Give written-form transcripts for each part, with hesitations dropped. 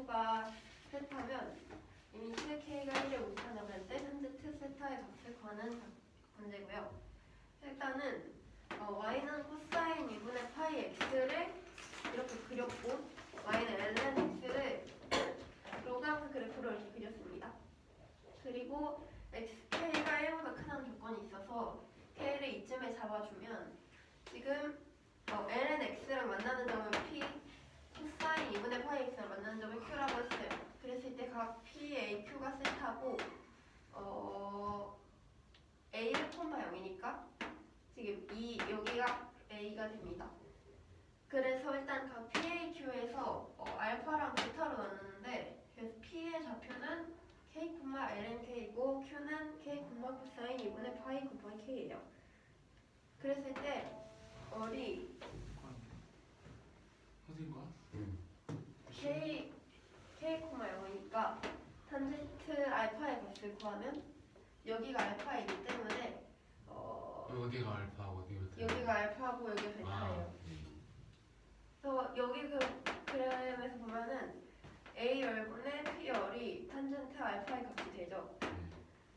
A표가 세타면 리미트 K가 1을 우칸으로 갈 때 탄젠트 세타의 값을 구하는 문제고요. 일단은 y는 코사인 2분의 파이 x를 이렇게 그렸고 y는 ln x를 로그라프 그래프로 이렇게 그렸습니다. 그리고 k가 1보다 크다는 조건이 있어서 k를 이쯤에 잡아주면 지금 ln x랑 만나는 점은 p, 코사인 2분의 파이 x랑 만나는 점을 q라고 했어요. 그랬을 때 각 p, a, q가 세타고 a는 콤마 0이니까 지금 여기가 a가 됩니다. 그래서 일단 각 PAQ에서 알파랑 베타로 나누는데 그래서 P의 좌표는 K, LNK이고 Q는 K, 코사인 2분의 파이 곱하기 K예요. 그랬을 때 어리 선생님과? K, 0이니까 탄젠트 알파의 값을 구하면 여기가 알파이기 때문에 어디가 알파하고 어디가 베타? 여기가 알파고 여기가 베타예요. 그래서 여기 그램에서 보면은 A 열분의 P 열이 탄젠트 알파의 값이 되죠.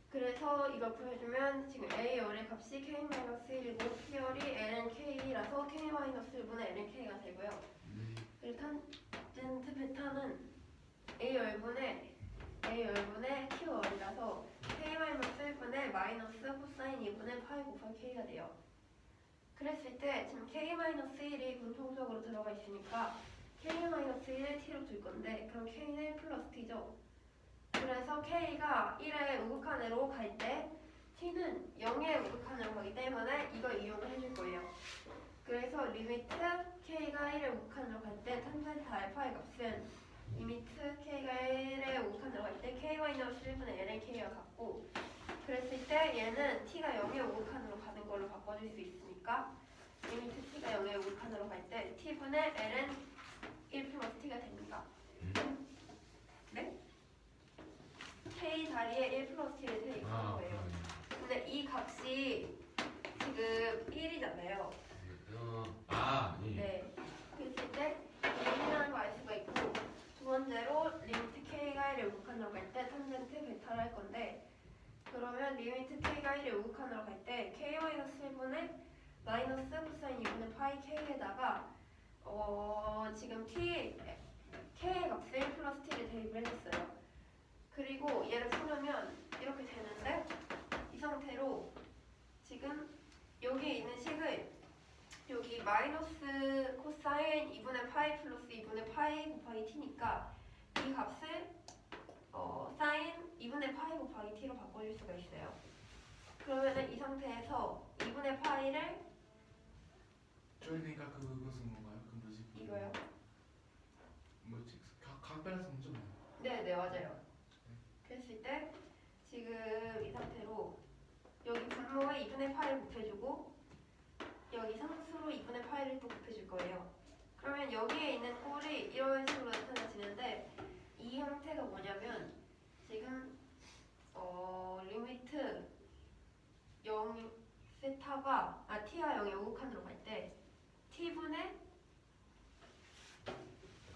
그래서 이걸 구해주면 지금 A 열의 값이 K-1이고 P 열이 LNK라서 K-1분의 LNK가 되고요. 그리고 탄젠트 베타는 A 열분의 Q 열이라서 K-1분의 마이너스 코사인 2분의 파이 곱하기 K가 돼요. 그랬을 때 지금 K-1이 공통적으로 들어가 있으니까 K-1을 T로 둘 건데 그럼 K는 플러스 T죠. 그래서 K가 1의 우극한으로 갈 때 T는 0의 우극한으로 가기 때문에 이걸 이용을 해줄 거예요. 그래서 리미트 K가 1의 우극한으로 갈 때 탄젠트 알파의 값은 리미트 K가 1의 우극한으로 갈 때 K-1분의 LNK와 같고 그랬을 때 얘는 T가 0의 우극한으로 가는 걸로 바꿔줄 수 있으니까 리미트 T가 0의 우극한으로 갈 때 T분의 L은 1 플러스 T가 됩니다. 네? K 자리에 1 플러스 T를 대입한 거예요. 근데 이 값이 지금 1이잖아요. 네. 그랬을 때 1이라는 거 알 수가 있고 두 번째로 리미트 K가 1의 우극한으로 갈 때 탄젠트 베타를 할 건데 그러면 리미트 K가 1의 우극한으로 갈 때 K-1분의 마이너스 코사인 2분의 파이 K에다가 지금 K의 값을 1 플러스 T를 대입을 해줬어요. 그리고 얘를 풀으면 이렇게 되는데 이 상태로 지금 여기 있는 식을 여기 마이너스 코사인 2분의 파이 플러스 2분의 파이 곱하기 T니까 이 값을 사인 2분의 파이 곱하기 T로 바꿔줄 수가 있어요. 그러면은 이 상태에서 2분의 파이를 저희가 그것은 뭔가요? 그 뭐지? 이거요? 뭐지? 각별해서 문제 뭐예요? 네 맞아요. 그랬을 때 지금 이 상태로 여기 분모에 2분의 파이를 곱해주고 여기 상수로 2분의 파이를 또 곱해줄 거예요. 그러면 여기에 있는 꼴이 이런 식으로 나타나지는데 이 형태가 뭐냐면 지금 리미트 0 세타가 t가 0의 우극한으로 갈 때 t분의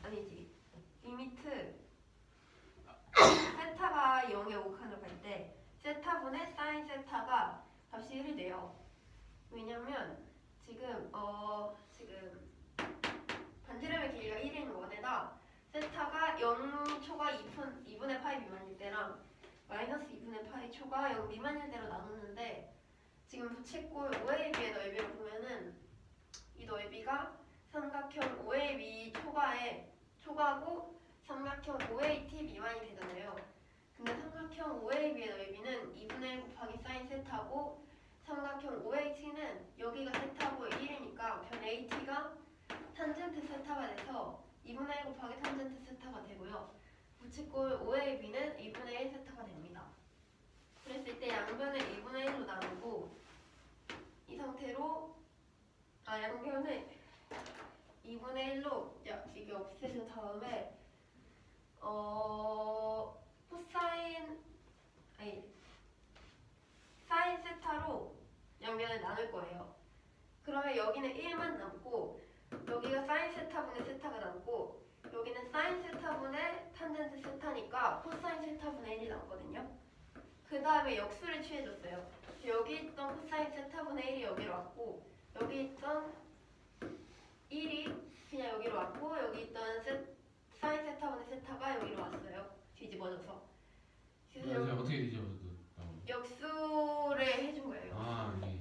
아니지 리미트 세타가 0의 우극한으로 갈 때 세타분의 사인 세타가 값이 1이 돼요. 왜냐면 지금 반지름의 길이가 1인 원에다 세타가 0초가 2분의 파이 미만일 때랑 마이너스 2분의 파이 초가 0 미만일 때로 나눴는데 지금 부채꼴 OAB의 넓이를 보면은 이 넓이가 삼각형 OAB 초가고 삼각형 OAT 미만이 되잖아요. 근데 삼각형 OAB의 넓이는 2분의 1 곱하기 사인 세타고 삼각형 OAT는 여기가 세타고 1이니까 변 AT가 탄젠트 세타가 돼서 2분의 1 곱하기 탄젠트 세타가 되고요. 부채꼴 OAB는 2분의 1 세타가 됩니다. 그랬을 때 양변을 2분의 1로 나누고 이 상태로 양변을 2분의 1로 이게 없애준 다음에 사인 세타로 양변을 나눌 거예요. 그러면 여기는 1만 남고 여기가 사인 세타분의 세타가 남고 여기는 사인 세타분의 탄젠트 세타니까 코사인 세타분의 1이 나왔거든요. 그 다음에 역수를 취해줬어요. 여기 있던 코사인 세타분의 1이 여기로 왔고 여기 있던 1이 그냥 여기로 왔고 여기 있던 사인 세타분의 세타가 여기로 왔어요. 뒤집어져서. 그래서 이제 어떻게 뒤집어도 나오죠? 역수를 해준 거예요. 아, 예.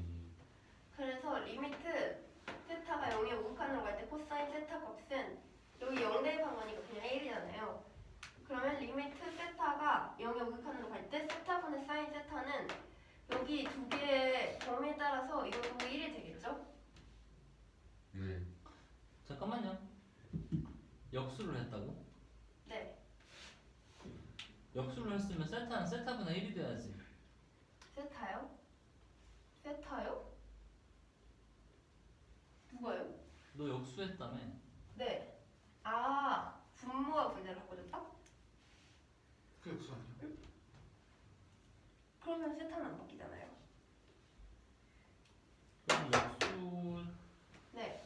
그래서 리미트 세타가 0의 우극한으로 갈 때 코사인 세타 값은 여기 0 대입한 거니까 그냥 1이잖아요. 그러면 리미트 세타가 0의 우극한으로 갈 때 세타분의 사인 세타는 여기 두 개의 범위에 따라서 이것도 1이 되겠죠? 네. 잠깐만요. 역수를 했다고? 네. 역수를 했으면 세타는 세타분의 1이 돼야지. 세타요? 세타요? 누가요? 너 역수했다며? 네. 아, 분모와 분자를 바꿔줬다? 그게 역수 아니에요? 그러면 세타는 안 바뀌잖아요. 그럼 역수 네.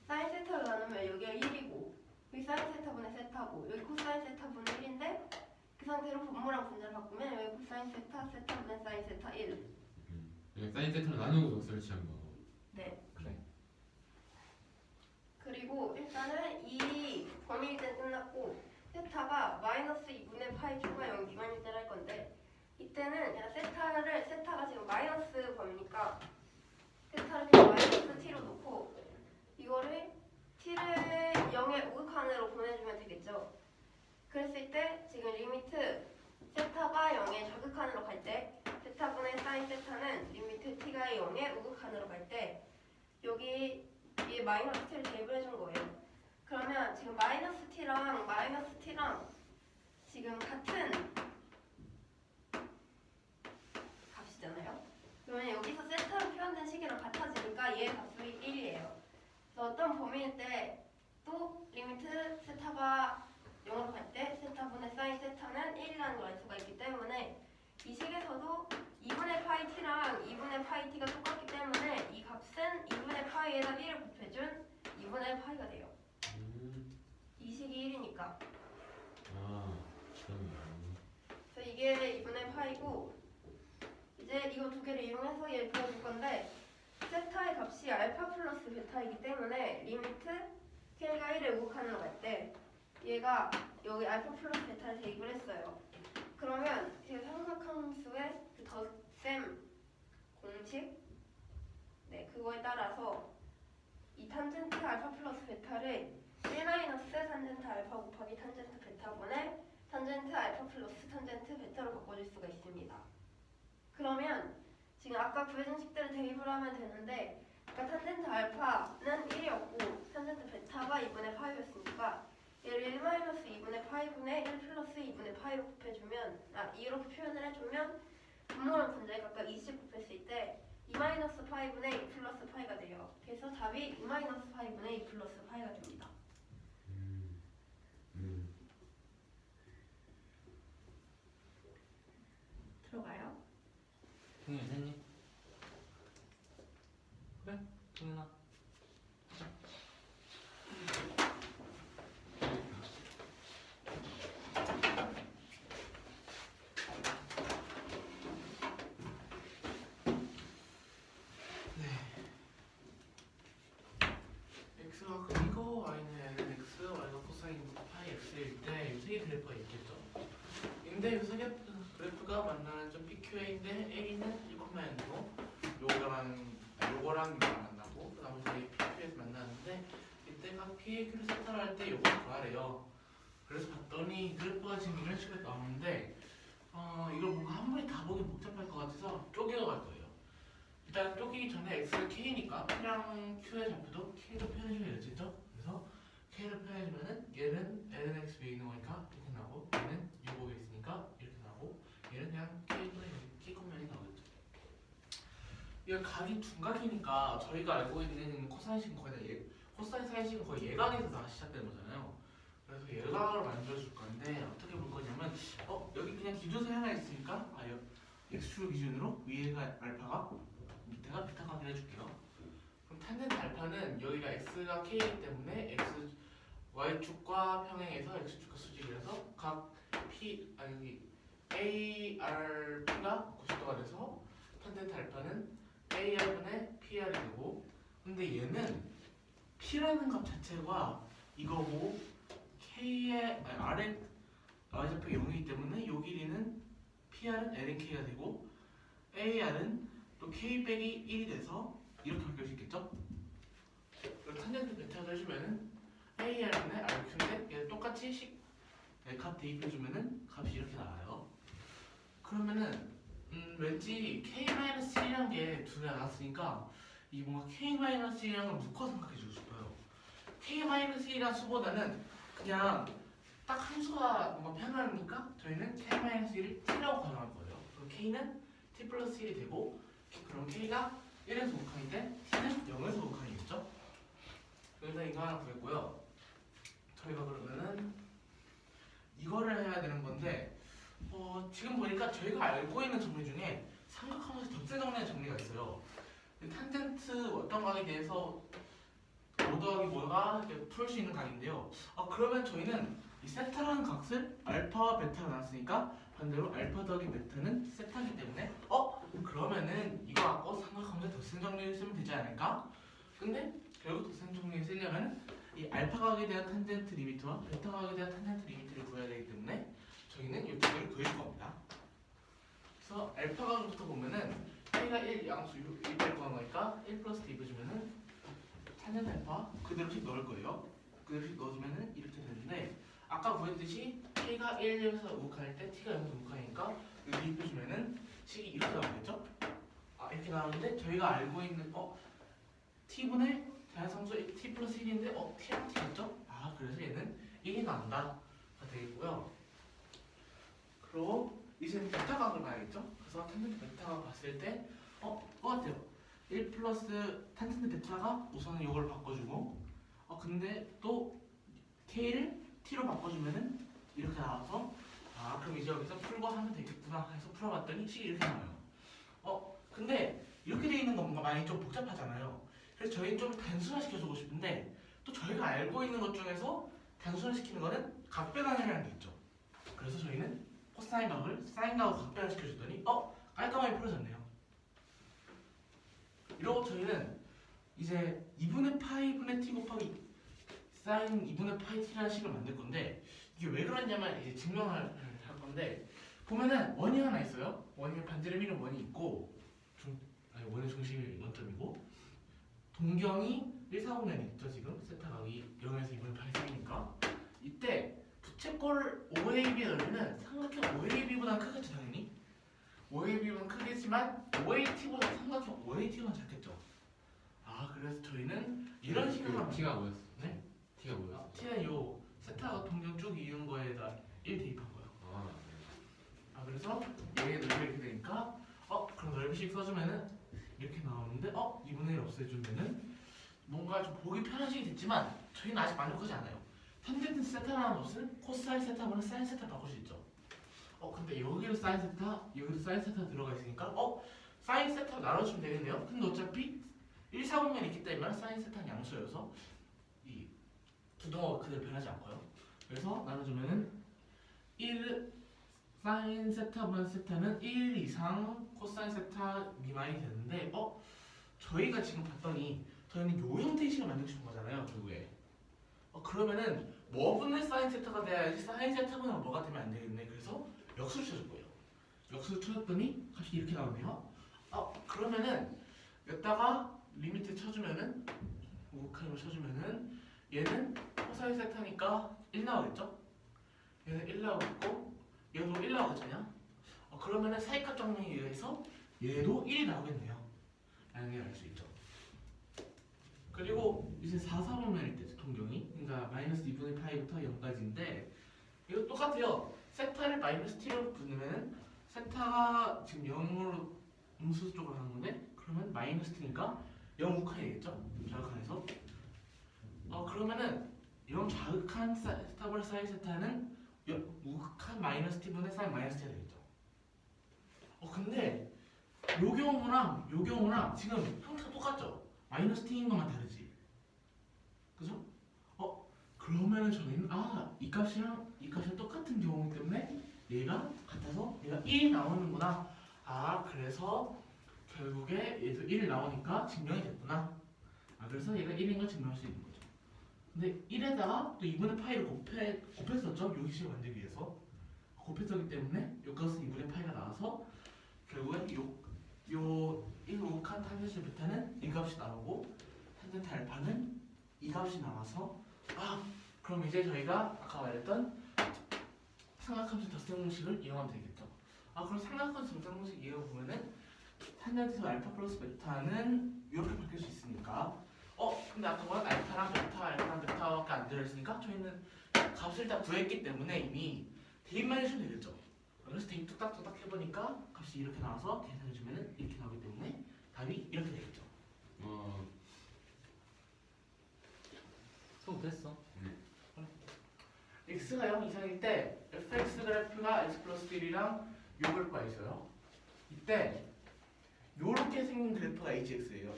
사인 세타를 나누면 여기가 1이고 여기 사인 세타분의 세타고 여기 코사인 세타분의 1인데 그 상태로 분모랑 분자를 바꾸면 여기 코사인 세타, 세타분의 사인 세타 1. 그냥 사인 세트로 나누고 역수를 취한 거. 네. 그래. 그리고 일단은 이 범위 일단 끝났고 세타가 마이너스 2분의 파이 초과 0 미만일 때를 할 건데 이때는 그냥 세타가 지금 마이너스 범위니까 세타를 그냥 마이너스 t로 놓고 이거를 t를 0의 우극한으로 보내주면 되겠죠. 그랬을 때 지금 리미트 세타가 0의 좌극한으로 갈 때 세타분의 사인 세타는 리미트 t가 0의 우극한으로 갈 때 여기 이 마이너스 t를 대입을 해준 거예요. 그러면 지금 마이너스 t랑 지금 같은 값이잖아요. 그러면 여기서 세타로 표현된 식이랑 같아지니까 얘의 값이 1이에요. 그래서 어떤 범위일 때 또 리미트 세타가 0으로 갈 때 세타분의 사인 세타는 1이라는 걸 알 수가 있기 때문에 이 식에서도 2분의 파이 t랑 2분의 파이 t가 똑같기 때문에 이 값은 2분의 파이에다 1을 곱해준 2분의 파이가 돼요. 이 식이 1이니까. 아, 그래서 이게 2분의 파이고 이제 이거 두 개를 이용해서 얘를 구해줄 건데 세타의 값이 알파 플러스 베타이기 때문에 리미트 k가 1의 우극한으로 갈 때 얘가 여기 알파 플러스 베타를 대입을 했어요. 그러면 제가 삼각함수의 그 덧셈 공식 그거에 따라서 이 탄젠트 알파 플러스 베타를 1 마이너스 탄젠트 알파 곱하기 탄젠트 베타분의 탄젠트 알파 플러스 탄젠트 베타로 바꿔줄 수가 있습니다. 그러면 지금 아까 구해준 식들을 대입을 하면 되는데 아까 탄젠트 알파는 1이었고 탄젠트 베타가 2분의 파이였으니까 얘를 1 마이너스 2분의 파이분의 1 플러스 2분의 파이로 곱해주면 이렇게 표현을 해주면 분모랑 분자에 각각 2씩 곱했을 때 2 마이너스 파이분의 2 플러스 파이가 돼요. 그래서 답이 2 마이너스 파이분의 2 플러스 파이가 됩니다. 들어가요? 동현 됐니? 그래 동현아. x가 이거 y는 x, y가 코사인 파이 x일 때 이 세 그래프가 있겠죠. 근데 이 세 그래프가 만나는 점 PQA인데 A는 1,0고 요거랑 만나고 그 다음에 저희 PQ에서 만나는데 이때가 PQ를 세타를 할 때 요거 더하래요. 그래서 봤더니 그래프가 지금 이런 식으로 나오는데 이걸 뭔가 한 번에 다 보기 복잡할 것 같아서 쪼개어 갈 거예요. 일단 쪼개기 전에 x가 k니까 p랑 q의 좌표도 k로 표현해주면 되겠죠? 그래서 k로 표현해주면은 얘는 ln x 위에 있는 거니까 이렇게 나오고 얘는 요거 위에 있으니까 이렇게 나오고 얘는 그냥 k 또는 k 콤면이 나오겠죠. 이거 각이 둔각이니까 저희가 알고 있는 코사인식은 거의 코사인 사인식은 거의 예각에서 다 시작되는 거잖아요. 그래서 예각을 만들어줄 건데 어떻게 볼 거냐면 여기 그냥 기준선 하나 있으니까 x축 기준으로 위에가 알파가 밑에가 베타가 확인해 줄게요. 그럼 탄젠트 알파는 여기가 x가 k이기 때문에 x y축과 평행해서 x축과 수직을 해서 각 p 아니 ARP가 90도가 돼서 탄젠트 알파는 AR분의 PR이 되고 근데 얘는 P라는 값 자체가 이거고 K의 R의 y좌표 0이기 때문에 요 길이는 PR은 LNK가 되고 AR은 또 K 빼기 1이 돼서 이렇게 바뀔 수 있겠죠? 그리고 탄젠트 베타를 해주면은 AR분의 RQ인데 얘 똑같이 값 대입해주면은 값이 이렇게 나와요. 그러면은 왠지 K-1이라는 게 두 개가 나왔으니까 이 뭔가 K-1이랑 걸 묶어 생각해주고 싶어요. K-1이란 수보다는 그냥 딱 한 수가 뭔가 편하니까 저희는 K-1을 T라고 가정할 거예요. 그럼 K는 T 플러스 1이 되고 그럼 K가 1에서 5칸인데 T는 0에서 5칸이겠죠? 그래서 이거 하나 구했고요. 저희가 그러면은 이거를 해야 되는 건데 지금 보니까 저희가 알고 있는 정리 중에 삼각함수 덧셈 정리의 정리가 있어요. 탄젠트 어떤 각에 대해서 5 더하기 뭐가 풀 수 있는 각인데요. 그러면 저희는 이 세타라는 값을 알파와 베타로 나눴으니까 반대로 알파 더하기 베타는 세타이기 때문에 그러면은 이거 갖고 삼각함수 덧셈 정리를 쓰면 되지 않을까? 근데 결국 덧셈 정리를 쓰려면 이 알파 각에 대한 탄젠트 리미트와 베타 각에 대한 탄젠트 리미트를 구해야 되기 때문에 저희는 이 두 개를 구해줄 겁니다. 그래서 알파 각부터 보면은 K가 1 양수 1 빼고 한 거니까 1 플러스 D 입어주면은 탄젠트 알파 그대로씩 넣을 거예요. 그대로씩 넣어주면은 이렇게 되는데 아까 구했듯이 K가 1에서 5칸일 때 T가 0에서 5칸이니까 여기 입혀주면은 식이 이렇게 나오겠죠? 이렇게 나오는데 저희가 알고 있는 T분의 자연상수 T 플러스 1인데 T랑 T겠죠? 그래서 얘는 1이 나온다가 되겠고요. 그리고 이제 베타각을 봐야겠죠? 그래서 탄젠트 베타각 봤을 때 똑같아요. 1 플러스 탄젠트 베타가 우선은 이걸 바꿔주고 근데 또 K를 T로 바꿔주면은 이렇게 나와서 그럼 이제 여기서 풀고 하면 되겠구나 해서 풀어봤더니 식이 이렇게 나와요. 근데 이렇게 돼 있는 건 뭔가 많이 좀 복잡하잖아요. 그래서 저희는 좀 단순화시켜주고 싶은데 또 저희가 알고 있는 것 중에서 단순화시키는 거는 각변환이라는 게 있죠. 그래서 저희는 코사인 각을 사인 각으로 각변환시켜주더니 깔끔하게 풀어졌네요. 이러고 저희는 이제 2분의 파이분의 t 곱하기 사인 2분의 파이 t라는 식을 만들 건데 이게 왜 그러냐면 이제 증명할 할 건데 보면은 원이 하나 있어요. 원이 반지름 1은 원이 있고 원의 중심이 원점이고 동경이 1, 4분면이 있죠. 지금 세타 각이 0에서 2분의 파이 사이니까 이때 부채꼴 OAB에 넣으면은 삼각형 OAB보다는 크겠죠 당연히. OAB보다는 크겠지만 OAT보다 삼각형 OAT가 작겠죠. 그래서 저희는 이런 식으로 하면 T가 뭐였어? 네? T가 뭐였어? T는 요 세타가 동경 쭉 이은 거에다 1 대입한 거예요. 그래서 얘의 넓이가 이렇게 되니까 그럼 넓이식 써주면은 이렇게 나오는데 2분의 1 없애주면은 뭔가 좀 보기 편하시게 됐지만 저희는 아직 만족하지 않아요. 탄젠트 세타라는 것은 코사인 세타분의 사인 세타 바꿀 수 있죠. 근데 여기로 사인 세타, 여기로 사인 세타 들어가 있으니까 사인 세타 나눠주면 되겠네요. 근데 어차피 1, 4분면이 있기 때문에 사인 세타는 양수여서 이 부동어가 그대로 변하지 않고요. 그래서 나눠주면은 1 사인 세타분의 세타는 1 이상 코사인 세타 미만이 되는데 저희가 지금 봤더니 저희는 요 형태의 식을 만들고 싶은 거잖아요 결국에. 그러면은 뭐분의 사인 세타가 돼야지 사인 세타분의 뭐가 되면 안 되겠네. 그래서 역수를 쳐줄 거예요. 역수를 쳐줬더니 값이 이렇게 나오네요. 그러면은 여기다가 리미트 쳐주면은 우극한으로 쳐주면은 얘는 코사인 세타니까 1 나오겠죠? 얘는 1 나오겠고 얘도 1 나오겠잖아요? 그러면은 사이값 정리에 의해서 얘도 1이 나오겠네요. 라는 걸 알 수 있죠. 그리고 이제 4, 4분면일 때 동경이 그러니까 마이너스 2분의 파이부터 0까지인데 이거 똑같아요. 세타를 마이너스 t로 부르면은 세타가 지금 0으로 음수 쪽으로 가는 건데 그러면 마이너스 t니까 0 우칸이 되겠죠? 자극한에서 그러면은 0 자극한 세타블 사인 세타는 우극한 마이너스 t분의 사인 마이너스 t가 되겠죠. 근데 요 경우랑 지금 형태가 똑같죠? 마이너스 t인 것만 다르지. 그죠? 그러면은 저희는 이 값이랑 이 값이 똑같은 경우이기 때문에 얘가 같아서 얘가 1이 나오는구나. 그래서 결국에 얘도 1 나오니까 증명이 됐구나. 그래서 얘가 1인 걸 증명할 수 있는 거죠. 근데 1에다가 또 2분의 파이를 곱했었죠. 요 식을 만들기 위해서. 곱했었기 때문에 이것은 2분의 파이가 나와서 결국엔 요 1로 칸 탄젠트 베타는 이 값이 나오고 탄젠트 알파는 이 값이 나와서 그럼 이제 저희가 아까 말했던 삼각함수 덧셈 공식을 이용하면 되겠죠. 그럼 삼각함수 덧셈 공식 이용해보면은 탄젠트 알파 플러스 베타는 이렇게 바뀔 수 있으니까 근데 아까 말한 알파랑 베타밖에 안 들어있으니까 저희는 값을 다 구했기 때문에 이미 대입만 해주면 되겠죠. 그래서 대입 뚝딱뚝딱 해보니까 값이 이렇게 나와서 계산해주면 이렇게 나오기 때문에 답이 이렇게 되겠죠. 수업했어. x가 0 이상일 때 fx 그래프가 x 플러스 1이랑 요 그래프가 있어요. 이때 요렇게 생긴 그래프가 hx예요.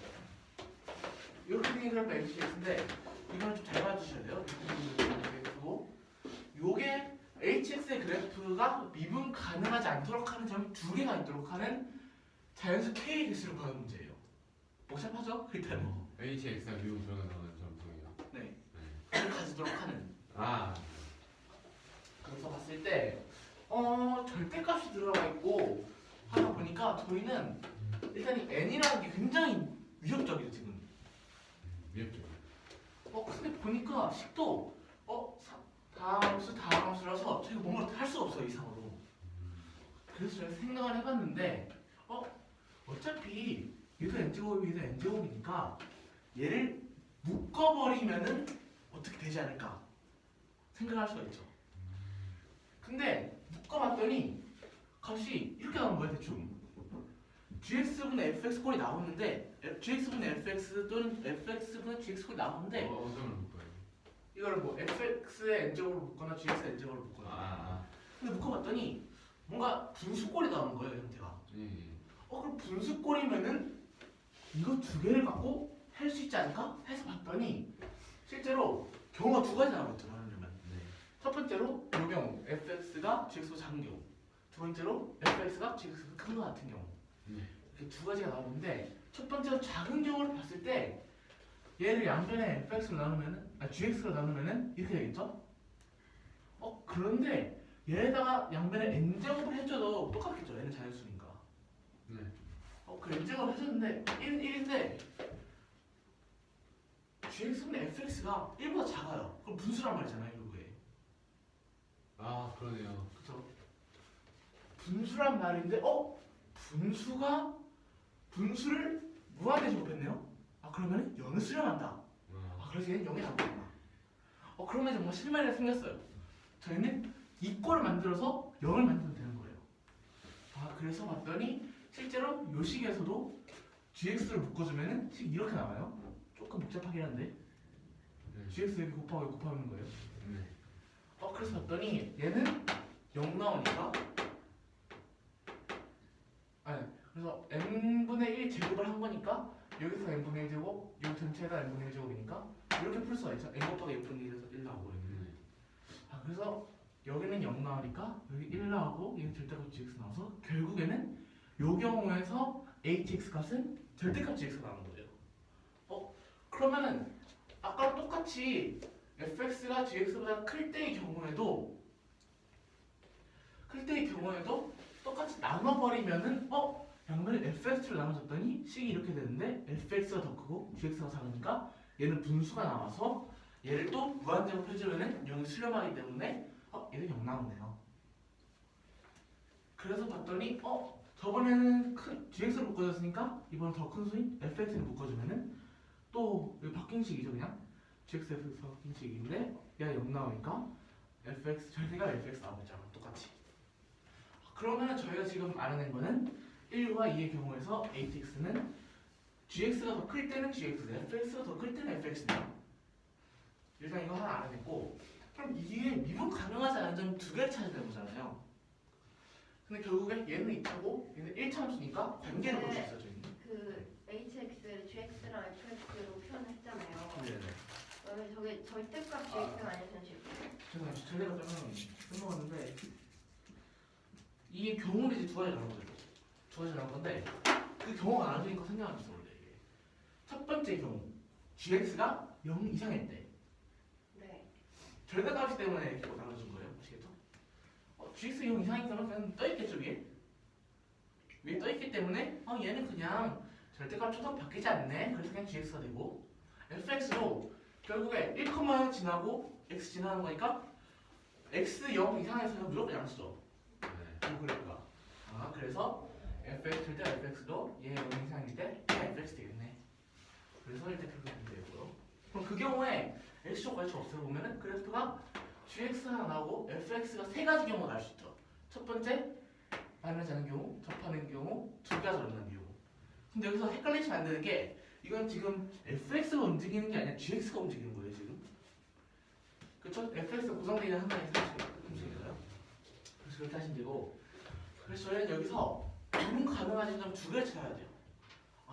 요렇게 생긴 그래프가 hx인데 이거는 좀 잘 봐주셔야 돼요. 이렇게 생긴 그래프고 요게 hx의 그래프가 미분 가능하지 않도록 하는 점 두 개가 있도록 하는 자연수 k 개수를 구하는 문제예요. 복잡하죠? 일단은 HX가 미분 불가능한 점수예요. 네. 그걸 가지도록 하는. 그래서 봤을 때 절대값이 들어가 있고 하다 보니까 저희는 일단 이 n이라는 게 굉장히 위협적이죠 지금. 위협적. 근데 보니까 식도 다함수라서 저희가 뭔가를 할 수가 없어요 이상으로. 그래서 제가 생각을 해봤는데 어차피 얘도 n제곱이 얘도 n제곱이니까 얘를 묶어버리면은 어떻게 되지 않을까 생각할 수가 있죠. 근데 묶어봤더니 값이 이렇게 나온 거예요 대충. gx분의 fx 꼴이 나오는데 gx분의 fx 또는 fx분의 gx 꼴이 나오는데 어떤 걸 볼까요? 이거를 뭐 fx의 n제곱으로 묶거나 gx의 n제곱으로 묶거나 근데 묶어봤더니 뭔가 분수꼴이 나오는 거예요 형태가. 그럼 분수꼴이면은 이거 두 개를 갖고 할 수 있지 않을까 해서 봤더니 실제로 경우가 두 가지 나오고 있죠. 첫 번째로 요 경우 fx가 gx보다 작은 경우, 두 번째로 fx가 gx보다 큰 것 같은 경우. 이렇게 두 가지가 나오는데 첫 번째로 작은 경우를 봤을 때 얘를 양변에 fx로 나누면은 gx로 나누면은 이렇게 되겠죠? 그런데 얘에다가 양변에 n제곱을 해줘도 똑같겠죠. 얘는 자연수니까. 그 n제곱을 해줬는데 1인데 gx분의 fx가 1보다 작아요. 그럼 분수란 말이잖아요 결국에. 그러네요. 그쵸? 분수란 말인데 분수를 무한대 제곱했네요. 그러면 0을 수렴한다. 그래서 얘는 0이 나오구나. 그러면 정말 실마리가 생겼어요. 저희는 이 꼴을 만들어서 0을 만들면 되는 거예요. 그래서 봤더니 실제로 요 식에서도 gx를 묶어주면은 식이 이렇게 나와요. 조금 복잡하긴 한데 gx 여기 곱하고 곱하는 거예요. 그래서 봤더니 얘는 0 나오니까 그래서 n분의 1 제곱을 한 거니까 여기서 n분의 1 제곱 이 전체가 n분의 1 제곱이니까 이렇게 풀 수가 있죠. n 곱하기 n분의 1에서 1 나오고 그래서 여기는 0 나오니까 여기 1 나오고 얘는 절대값 gx 나와서 결국에는 요 경우에서 hx 값은 절대값 gx가 나오는 거예요. 그러면은 아까랑 똑같이 fx가 gx보다 클 때의 경우에도 똑같이 나눠버리면은 양면을 fx로 나눠줬더니 식이 이렇게 되는데 fx가 더 크고 gx가 작으니까 얘는 분수가 나와서 얘를 또 무한제곱 해주면은 0이 수렴하기 때문에 얘는 0 나오네요. 그래서 봤더니 저번에는 큰 gx를 묶어줬으니까 이번엔 더 큰 수인 fx를 묶어주면은 또 여기 바뀐 식이죠 그냥 gx fx 바뀐 식인데 얘가 0 나오니까 fx 절대가 fx 나오잖아 똑같이. 그러면 저희가 지금 알아낸 거는 1과 2의 경우에서 hx는 gx가 더 클 때는 gx, fx가 더 클 때는 fx네요. 일단 이거 하나 알아냈고 그럼 이게 미분 가능하지 않은 점 두 개를 찾아내는 거잖아요. 근데 결국에 얘는 2차고 얘는 1차함수니까 관계를 볼 수 있어요 저희는. 그 hx를 gx랑 fx로 표현했잖아요. 네네. 그러면 저게 절대값 GX가 아니라 현실. 제가 절대값 빼먹었는데 이게 경우를 이제 두 가지 나눈 거죠. 두 가지 나눈 건데 그 경우가 나눠지니까 생각하면서 원래 이게 첫 번째 경우 GX가 0 이상일 때 네. 절대값이 때문에 이렇게 나눠진 거예요. 아시겠죠? GX 0 이상이면 그냥 떠있겠죠 위에? 위에 떠있기 때문에 얘는 그냥 절대값 초점 바뀌지 않네. 그래서 그냥 GX가 되고 fx도 결국에 1, 지나고 x 지나는 거니까 x 0 이상에서는 무조건 양수죠. 네. 이 그래프가. 그래서 fx 절대 fx도 얘 0 이상일 때 fx 되겠네. 그래서 일단 그렇게 되고요. 그럼 그 경우에 x축 y축 없애고 보면은 그래프가 gx가 하나 나오고 fx가 세 가지 경우가 나올 수 있죠. 첫 번째 만나지 않는 경우, 접하는 경우, 두 가지 만나는 경우. 근데 여기서 헷갈리시면 안 되는 게 이건 지금 fx가 움직이는 게 아니라 gx가 움직이는 거예요 지금. 그렇죠? fx가 구성되어 있는 하나의 함수니까요. 그래서 그렇게 하시면 되고. 그래서 저희는 여기서 구분 가능한 지점 두 개를 찾아야 돼요.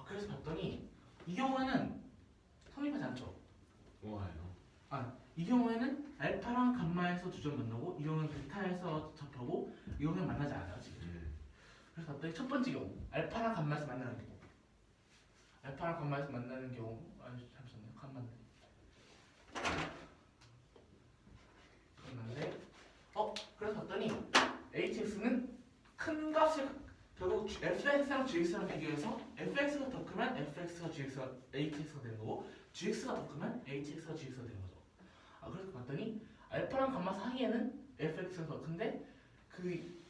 그래서 봤더니 이 경우에는 성립하지 않죠. 뭐예요? 이 경우에는 알파랑 감마에서 두 점 만나고 이 경우는 베타에서 접하고 이 경우는 만나지 않아요 지금. 그래서 봤더니 첫 번째 경우 알파랑 감마에서 만나는 경우. 알파랑 감마에서 만나는 경우. 잠시만요. 감마인데. 감마인데. 그래서 봤더니 hx는 큰 값을 결국 fx랑 gx랑 비교해서 fx가 더 크면 fx가 gx가 hx가 되는 거고 gx가 더 크면 hx가 gx가 되는 거죠. 그래서 봤더니 알파랑 감마 사이에는 fx가 더 큰데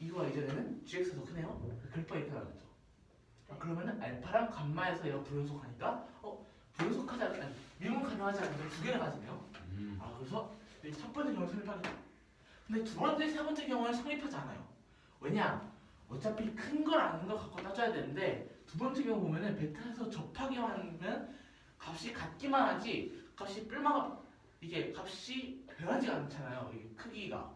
이거와 이전에는 gx가 더 크네요. 그래프가 이렇게 나왔죠. 그러면은 알파랑 감마에서 얘가 불연속하니까 불연속하지 않 미분 가능하지 않는 두 개를 가지네요. 그래서 첫 번째 경우 성립하겠다. 근데 두 번째, 세 번째 경우는 성립하지 않아요. 왜냐? 어차피 큰 걸 아는 걸 갖고 따져야 되는데 두 번째 경우 보면은 베타에서 접하기만 하면 값이 같기만 하지 값이 뿔마가 이게 값이 변하지가 않잖아요. 이게 크기가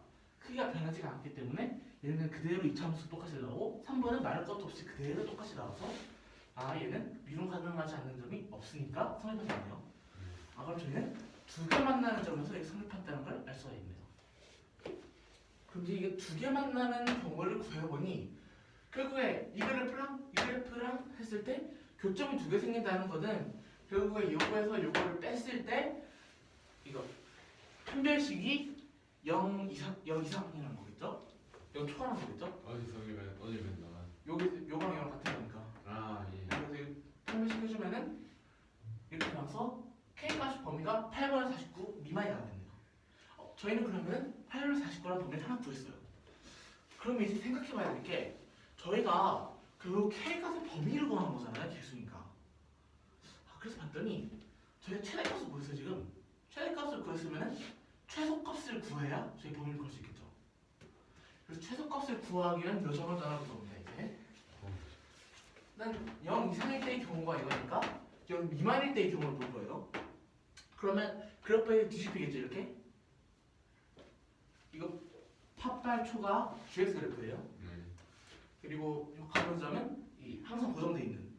변하지가 않기 때문에 얘는 그대로 2차함수 똑같이 나오고 3번은 말할 것도 없이 그대로 똑같이 나와서 얘는 미분 가능하지 않는 점이 없으니까 성립하지 않네요. 그럼 저희는 두 개 만나는 점에서 이게 성립한다는 걸 알 수가 있네요. 그럼 이제 이게 두 개 만나는 경우를 구해보니 결국에 이 그래프랑 했을 때 교점이 두 개 생긴다는 거는 결국에 요거에서 요거를 뺐을 때 이거 판별식이 0 이상이라는 거겠죠? 0 초과라는 거겠죠? 어디서 어디 맨날? 요거랑 요거랑 같은 거니까. 예. 그래서 판별식 해주면은 이렇게 나와서 K 값 범위가 8분의 49 미만이 나왔네요. 저희는 그러면 8분의 49라는 범위를 하나 구했어요. 그러면 이제 생각해봐야 될 게 저희가 그 K 값의 범위를 구하는 거잖아요, 개수니까. 그래서 봤더니 저희가 최대값을 구했어요 지금. 최대값을 구했으면은 최소값을 구해야 저희 범위를 구할 수 있겠죠. 그래서 최소값을 구하기 위한 요점을 따라볼 겁니다 이제. 일단 0 이상일 때의 경우가 이거니까 0 미만일 때의 경우를 볼 거예요. 그러면 그래프에 뒤집히겠죠 이렇게. 이거 팥발 초가 GX 그래프예요. 그리고 이 가로점은 항상 고정되어 있는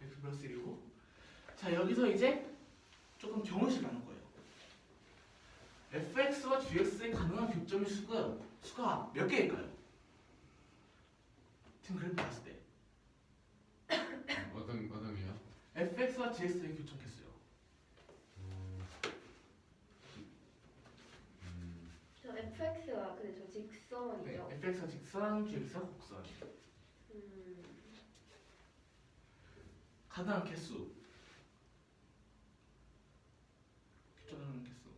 X 플러스 1이고. 자 여기서 이제 조금 경우식을 나눌 거예요. fx와 gx의 가능한 교점의 수가 몇 개일까요? 지금 그래프 봤을 때 어떤 게요? fx와 gx의 교점 개수요. 저 fx가 근데 저 직선이죠. fx가 직선, gx가 곡선. 가능한 개수. 교점하는 개수.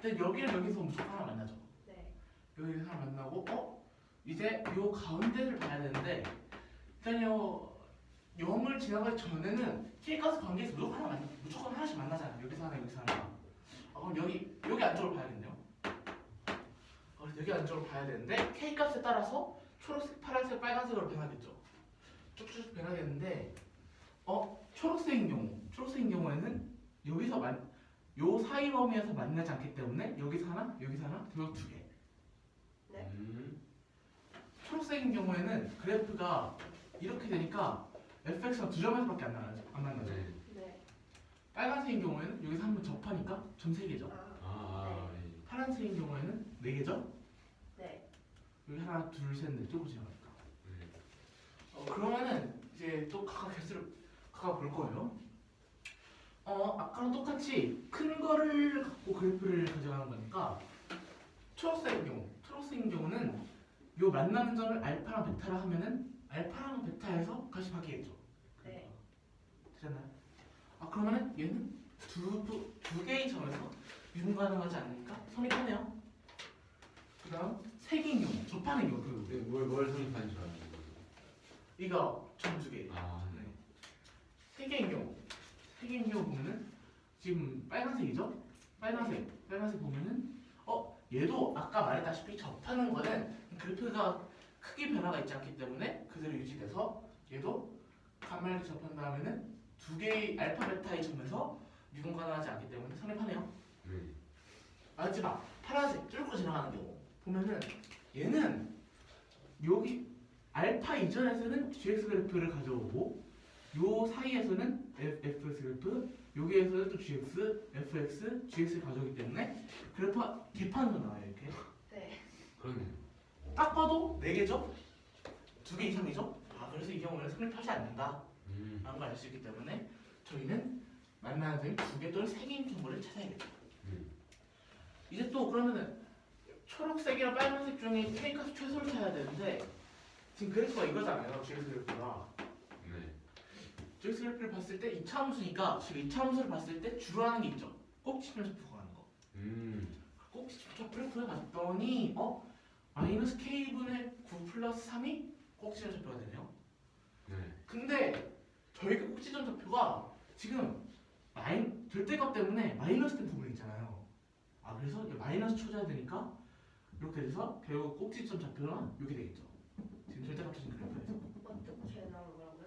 근데 여기서 무조건 하나 만나죠. 네. 여기서 하나 만나고 이제 요 가운데를 봐야 되는데 일단요 0을 지나가기 전에는 K값 관계에서 무조건 하나씩 만나잖아요. 여기서 하나 여기서 하나. 그럼 여기 안쪽을 봐야겠네요. 여기 안쪽을 봐야 되는데 K값에 따라서 초록색, 파란색, 빨간색으로 변하겠죠. 쭉쭉 변하겠는데 초록색인 경우에는 요 사이 범위에서 만나지 않기 때문에 여기서 하나 결국 두 개. 네. 초록색인 경우에는 그래프가 이렇게 되니까 fx가 두 점에서밖에 안 만나죠. 네. 빨간색인 경우에는 여기서 한번 접하니까 점 3개죠. 예. 파란색인 경우에는 4개죠. 네. 여기 하나, 둘, 셋, 넷 쪼고 지나가니까. 네. 그러면은 이제 또 각각 개수를 각각 볼 거예요. 아까랑 똑같이 큰 거를 갖고 그래프를 가져가는 거니까 초록색인 경우는 요 만나는 점을 알파랑 베타라 하면은 알파랑 베타에서 값이 바뀌겠죠. 네. 되잖아요. 그러면은 얘는 두 개의 점에서 유무 가능하지 않으니까 성립하네요. 그다음 색인 경우, 접하는 경우 근데 뭘 성립하는 줄 알았는데. 이거 점 2개. 네. 색인 경우 보면은 지금 빨간색이죠? 빨간색 보면은 얘도 아까 말했다시피 접하는 거는 그래프가 크게 변화가 있지 않기 때문에 그대로 유지돼서 얘도 간말로 접한 다음에는 두 개의 알파 베타의 점에서 유동가능하지 않기 때문에 성립하네요. 네. 마지막 파란색 뚫고 지나가는 경우 보면은 얘는 여기 알파 이전에서는 GX 그래프를 가져오고 요 사이에서는 FX 그래프, 여기에서는 또 GX, FX, GX를 가져오기 때문에 그래프가 개판으로 나와요. 이렇게 네. 그러네요. 딱 봐도 4개죠? 2개 이상이죠? 그래서 이 경우에는 성립하지 않는다 라는 걸 알 수 있기 때문에 저희는 만나는 점이 2개 또는 3개인 경우를 찾아야겠죠. 이제 또 그러면은 초록색이랑 빨간색 중에 K값 최소를 찾아야 되는데 지금 그래프가 이거잖아요. GX 그래프가. 네. GX 그래프를 봤을 때 2차 함수니까 지금 2차 함수를 봤을 때 주로 하는 게 있죠. 꼭지점 좌표가 하는 거. 꼭지점 좌표를 구해봤더니 마이너스 K분의 9 플러스 3이 꼭지점 좌표가 되네요. 네. 근데 저희가 꼭지점 좌표가 지금 절대값 때문에 마이너스 된 부분이 있잖아요. 그래서 이제 마이너스 쳐줘야 되니까 이렇게 돼서 결국 꼭지점 좌표는 이렇게 되겠죠. 지금 절대값 쳐진 그래프에서. 어떻게 나온 거라고요?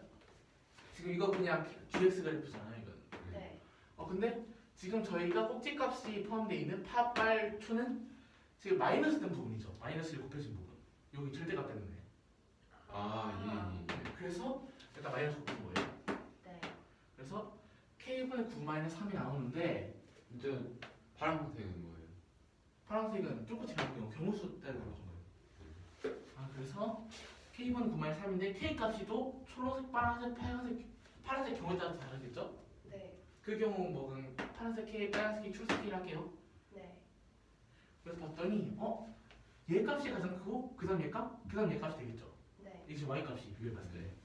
지금 이거 그냥 GX 그래프잖아요. 이건. 네. 근데 지금 저희가 꼭지값이 포함되어 있는 파빨초는 지금 마이너스 된 부분이죠. 마이너스를 곱해진 부분. 여기 절대값 때문에. 예. 그래서 일단 마이너스 곱해진 거예요. 네. 그래서 K분의 9 마이너스 3이 나오는데 이제 파란색은 뭐예요? 파란색은 뚫고 지나가는 경우수 때문에 그런 거예요. 그래서 K분의 9 마이너스 3인데 K 값이 또 초록색, 파란색 경우에 따라서 다르겠죠? 네. 그 경우 뭐는 파란색 K, 빨간색 K, 초록색 K를 할게요. 네. 그래서 봤더니 얘 값이 가장 크고 그 다음 얘 값? 그 다음 얘 값이 되겠죠. 네. 이게 지금 Y 값이 비교해봤을 때.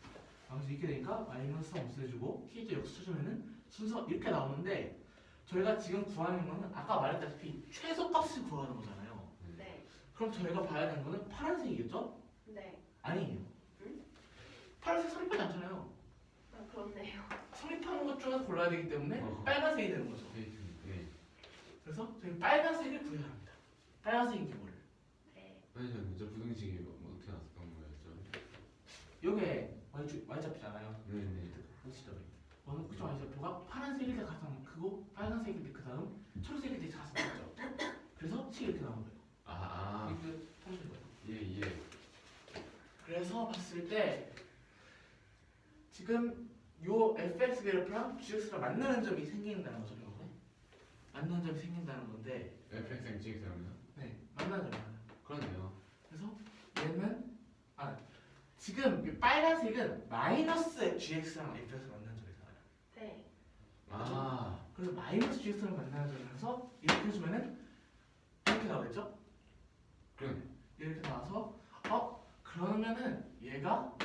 그래서 이렇게 되니까 마이너스 3 없애주고 K도 역수 쳐주면은 순서 이렇게 나오는데 저희가 지금 구하는 거는 아까 말했다시피 최소값을 구하는 거잖아요. 네. 그럼 저희가 봐야 되는 거는 파란색이겠죠? 네. 아니에요. 응? 파란색 성립하지 않잖아요. 그렇네요. 성립하는 것 중에서 골라야 되기 때문에 어허. 빨간색이 되는 거죠. 네. 그래서 저희 빨간색을 구해야 합니다. 빨간색인 경우를. 네. 아니 저 부등식이 뭐 어떻게 나왔던 거였죠? 요게 Y좌표잖아요. 네네. 시점이. 어느 특정 Y좌표가 파란색일 때 가장 크고 빨간색일 때 그 다음 초록색일 때 가장 작죠. 그래서 식이 이렇게 나오는 거예요. 이게 사실 거예요. 예. 그래서 봤을 때 지금 요 fx 그래프랑 gx가 만나는 점이 생긴다는 거죠. 결국에. 만나는 점이 생긴다는 건데 FX랑 GX랑요? 네, 만나는 점이 그러네요. 그래서 얘는 지금 이 빨간색은 마이너스 gx랑 fx가 만나는 점이잖아요. 네. 그래서 마이너스 gx랑 만나는 점이라서 이렇게 해주면은 이렇게 나오겠죠? 그러네. 이렇게 나와서 그러면은 얘가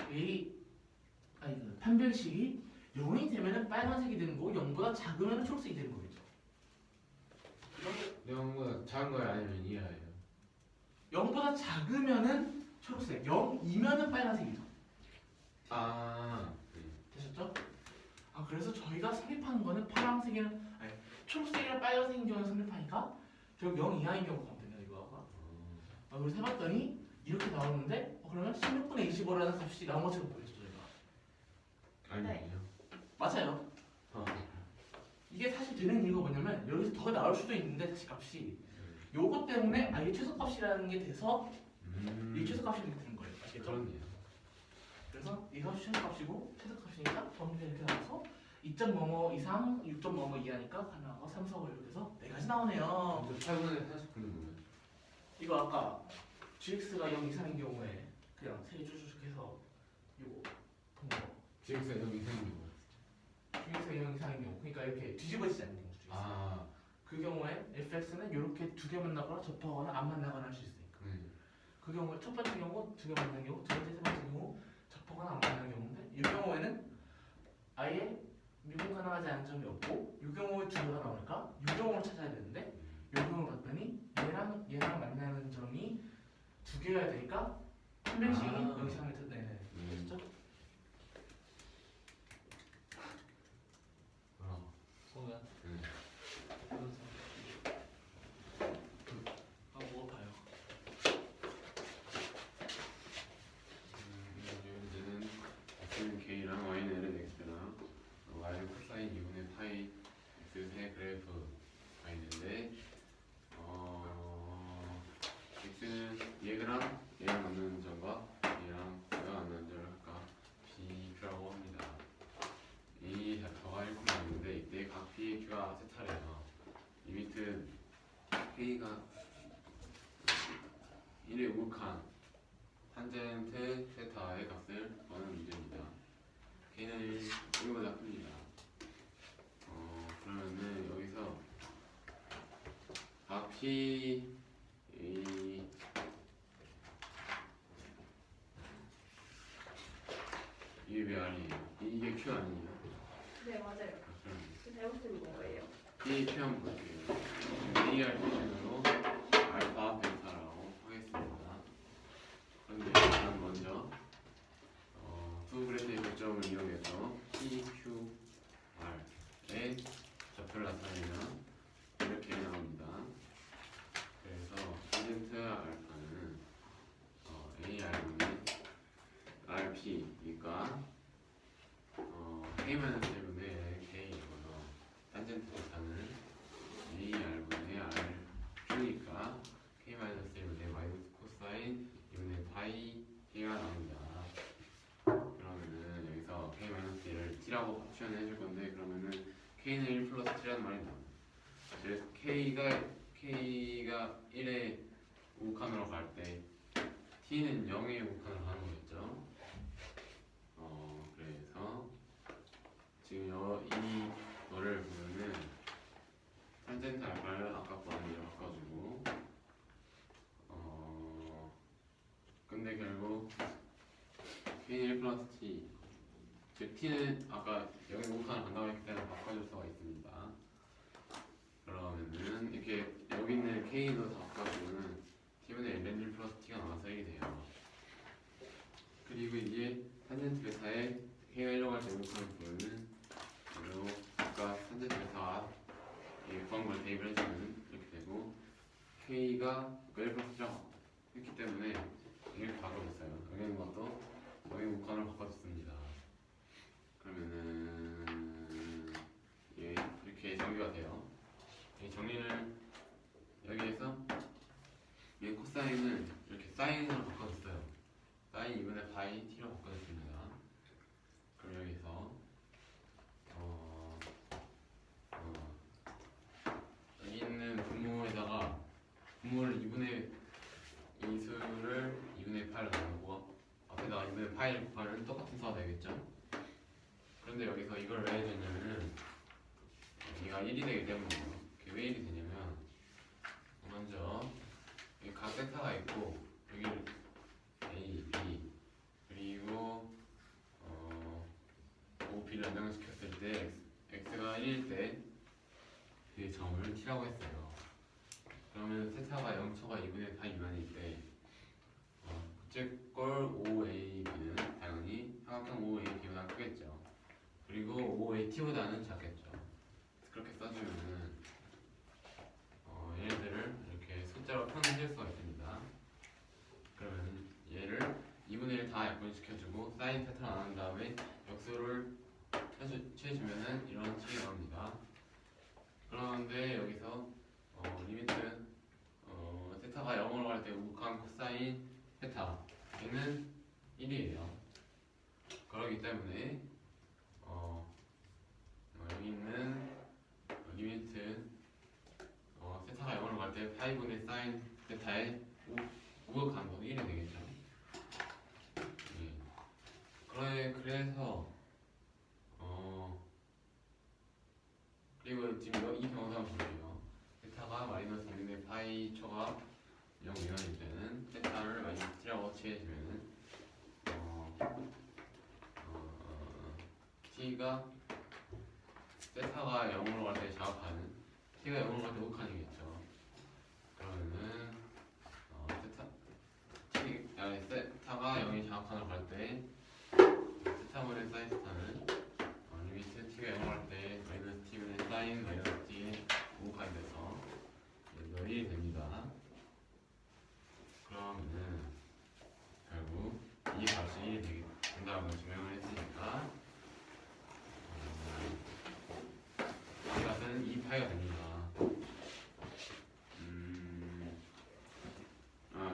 판별식이 0이 되면은 빨간색이 되는 거고 0보다 작으면 초록색이 되는 거겠죠. 0보다 작은 거예요 아니면 이하예요? 0보다 작으면은 초록색, 0이면은 빨간색이죠. 네. 되셨죠? 그래서 저희가 성립하는 거는 초록색이랑 빨간색인 경우에 성립하니까 결국 0 이하인 경우가 되네요 이거가. 그래서 해봤더니 이렇게 나오는데 그러면 16분의 25라는 값이 나온 것처럼 보이죠 저희가. 아니요. 맞아요. 이게 사실 되는 이유가 뭐냐면 여기서 더 나올 수도 있는데 다시 값이 요거 때문에 이게 최소값이라는 게 돼서 이 최소값이 이렇게 되는 거예요. 아시겠죠? 그렇네요. 그래서 이 값이 최소값이고 최소값이니까 범위가 이렇게 나와서 2점 뭐뭐 이상 6점 뭐뭐 이하니까 하나가 3, 4, 5 이렇게 해서 4가지 나오네요. 또 8분의 49는 뭐예요? 이거 아까 gx가 0 이상인 경우에 그냥 세 줄 해서 이거 통보 GX가 여기 생긴 게 뭐예요? gx가 0 이상인 경우 그러니까 이렇게 뒤집어지지 않는 경우죠. gx. 아, 그 경우에 fx는 이렇게 두 개 만나거나 접하거나 안 만나거나 할 수 있으니까 네. 그 경우에 첫 번째 경우 두 개 만나는 경우 두 번째 세 번째 경우 접하거나 안 만나는 경우인데 이 경우에는 아예 미분 가능하지 않은 점이 없고 이 경우에 두 개가 나오니까 이 경우를 찾아야 되는데 이 경우를 봤더니 얘랑 만나는 점이 두 개여야 되니까 한 명씩이 아. 영상을 네네 그렇죠? 소야. 네. 아 먹어봐요. 문제는 x는 k랑 y는 l은 x랑 y는 코사인 2분의 파이 x의 그래프가 있는데 x는 얘랑 만나는 점과 얘랑 얘가 만나는 점을 각각 bq라고 합니다. 이 좌표가 1,0인데 이때 각 b의 q가 세차래요. 리미트 k가 1에 우극한 탄젠트 세타의 값을 구하는 문제입니다. k는 1보다 큽니다. 그러면은 여기서 각 p 이게 왜 아니에요? 이게 q 아니에요? 네 맞아요. 그럼 그 잘못 쓴 거예요. p q 한번 볼게요. AR 기준으로 알파 베타라고 하겠습니다. 그런데 일단 먼저 두 그래프의 교점을 이용해서 P, Q, R의 좌표를 나타내면 이렇게 나옵니다. 그래서 탄젠트 알파는 AR분의 RP니까 K-1분의 K이고요. 탄젠트 베타는 AR분의 RQ니까 K-1분의 마이너스 코사인 2분의 파이 K가 나옵니다. 그러면은 여기서 K-1을 T라고 표현해 줄 건데 그러면은 K는 1 플러스 T라는 말이 나옵니다. 그래서 K가 1의 우극한으로 갈 때 T는 0의 우극한으로 가는 거겠죠. 그래서 지금 이거를 보면은 탄젠트 알파를 아까 거랑 이렇게 바꿔주고 근데 결국 K는 1 플러스 T 즉 T는 아까 여기 우극한을 간다고 했기 때문에 바꿔줄 수가 있습니다. 그러면은 이렇게 여기 있는 K도 다 바꿔주면 T분의 ln 1 플러스 T가 나와서 1이 돼요. 그리고 이게 탄젠트 베타에 K가 1로 갈 때 우극한을 보면은 그리고 아까 탄젠트 베타가 구한 걸 대입을 해주면 이렇게 되고 K가 1 플러스 T라고 했기 때문에 이렇게 바꿔줬어요. 여기 있는 것도 여기 우극한을 바꿔줬습니다. 그러면은 이렇게 정리가 돼요. 이 정리를 여기에서 이 코사인은 이렇게 사인으로 바꿔줬어요. 사인 2분의 파이 t로 바꿔줬습니다. 그럼 여기서 여기 있는 분모에다가 분모를 2분의 이 수를 2분의 파이로 나누고 앞에다가 2분의 파이를 곱하면 똑같은 수가 되겠죠. 그런데 여기서 이걸 왜 해줬냐면은 얘가 1이 되기 때문이에요. 이게 왜 1이 되냐면 먼저 여기 각 세타가 있고 여기를 A, B 그리고 OP를 연장시켰을 때 X가 1일 때 그 점을 T라고 했어요. 그러면 세타가 0초가 2분의 파이 미만일 때 꼴 OAB는 당연히 삼각형 OAB보다 크겠죠. 그리고 OAT보다는 작겠죠. 그렇게 써주면은 얘네들을 이렇게 숫자로 표현해줄 수가 있습니다. 그러면 얘를 2분의 1 다 약분시켜주고 사인 세타로 나눈 다음에 역수를 취해주면은 이런 식이 나옵니다. 그런데 여기서 리미트 세타가 0으로 갈 때 우극한 코사인 세타 얘는 1이에요. 그렇기 때문에 리미트 세타가 0으로 갈 때 파이분의 사인 세타의 우극 감소는 1이 되겠죠. 그래서 그리고 지금 이 경우도 한번 볼게요. 세타가 마이너스 2분의 파이 초가 0 미만일 때는 세타를 마이너스 t라고 취해주면은 t가 세타가 0으로 갈 때 작업하는 t가 0으로 갈 때 우극한이겠죠. 그러면은 세타가 0이 작업한으로 갈 때 세타분의 사인 세타는 리미트 t가 0으로 갈 때 마이너스 t분의 사인 마이너스 t 우극한이 돼서 이제 1이 됩니다. 그러면은 결국 이 값이 1이 된다고 증명을 했으니까 이 값은 2파이가 됩니다.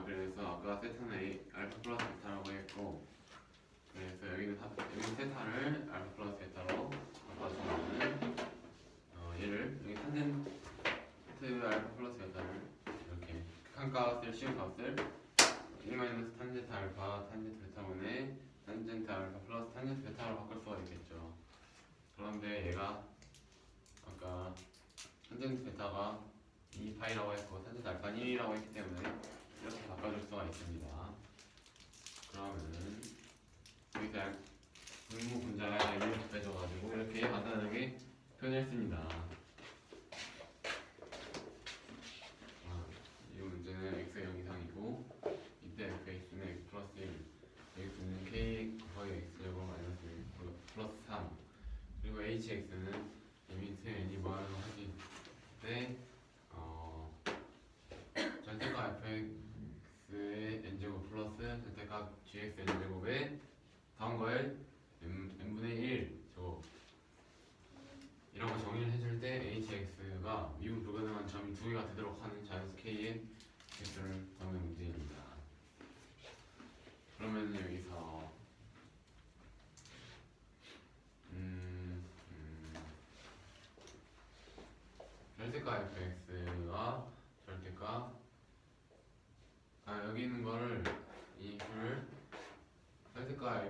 그래서 아까 세타는 알파 플러스 베타라고 했고, 그래서 여기는 세타를 알파 플러스 베타로 바꿔주면은 얘를 여기 탄젠트 알파 플러스 베타를 이렇게 극한값을 시운 값을 1 마이너스 탄젠트 알파 탄젠트 베타분의 탄젠트 알파 플러스 탄젠트 베타로 바꿀 수가 있겠죠. 그런데 얘가 아까 탄젠트 베타가 2파이라고 했고 탄젠트 알파는 1이라고 했기 때문에 이렇게 바꿔줄 수가 있습니다. 그러면은 여기서 분모 분자가 1을 빼줘가지고 이렇게 간단하게 표현했습니다. 이 문제는 x의 0 이상이고 이때 fx는 x 플러스 1, x는 k 곱하기 x제곱 마이너스 1 플러스 3, 그리고 hx는 리미트 n이 뭐하는 거 하실 때 절대값 fx의 n제곱 플러스 절대값 gx n제곱에 다음 거에 n분의 1 제곱 이런 거 정의를 해줄 때 hx가 미분 불가능한 점이 두 개가 되도록 하는 자연수 k의 x를 넣는 문제입니다. 그러면 여기서 절대값 fx와 절대값 여기 있는 거를 이 줄 절대값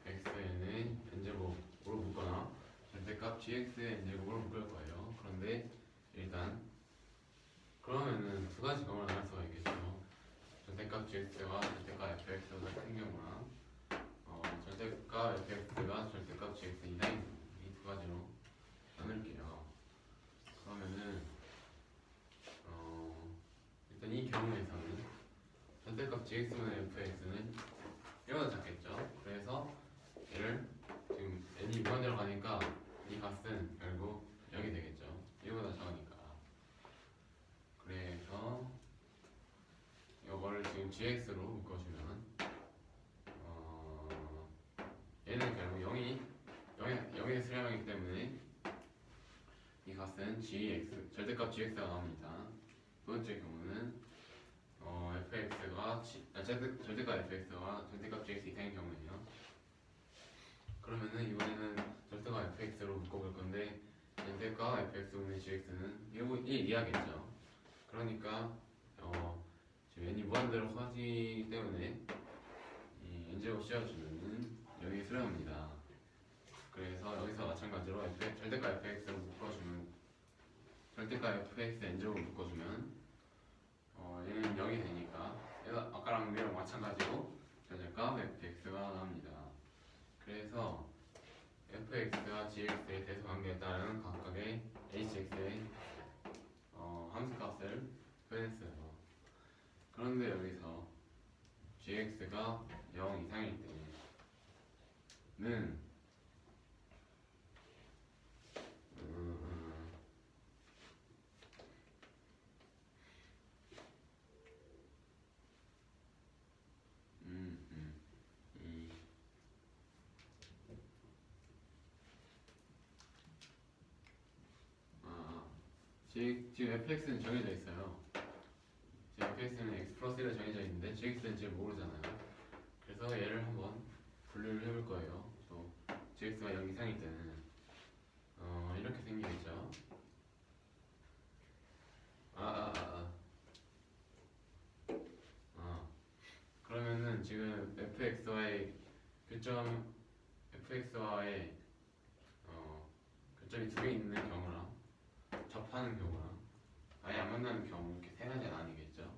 fxn의 n제곱으로 묶거나 절대값 gx의 n제곱으로 묶을 거예요. 그런데 일단 그러면은 두 가지 경우를 할 수가 있겠죠. 절대값 gx와 절대값 fx가 같은 경우나 절대값 fx가 절대값 gx 이상인 이 두 가지로 나눌게요. 그러면은 일단 이 경우에서는 절대값 gx분의 fx는 1보다 작겠죠. 그래서 얘를 지금 n이 무한대로 가니까 이 값은 결국 0이 되겠죠. 1보다 작으니까. 그래서 이거를 지금 gx로 묶어주면 얘는 결국 0이 수렴이기 때문에 이 값은 gx 절대값 gx가 나옵니다. 두 번째 경우는 fx가 절대값 fx와 절대값 gx 이상인 경우예요. 그러면은 이번에는 절대값 fx로 묶어볼 건데 절대값 fx분의 gx는 1 이하겠죠. 그러니까 지금 n이 무한대로 커지기 때문에 이 n제곱 씌워주면은 0이 수렴합니다. 그래서 여기서 마찬가지로 절대값 fx로 묶어주면 절대값 fx n제곱을 묶어주면 얘는 0이 되니까 얘가 아까랑 얘랑 마찬가지로 절대값 fx가 나옵니다. 그래서 fx와 gx의 대소관계에 따른 각각의 hx의 함수값을 표현했어요. 그런데 여기서 gx가 0 이상일 때는 지금 fx는 정해져 있어요. 지금 fx는 x 플러스 1로 정해져 있는데 gx는 지금 모르잖아요. 그래서 얘를 한번 분류를 해볼 거예요. 또 gx가 0 이상일 때는 이렇게 생기겠죠. 교점 fx와의 교점이 두 개 있는 경우랑 접하는 경우랑 아예 안 만나는 경우 이렇게 세 가지가 나뉘겠죠.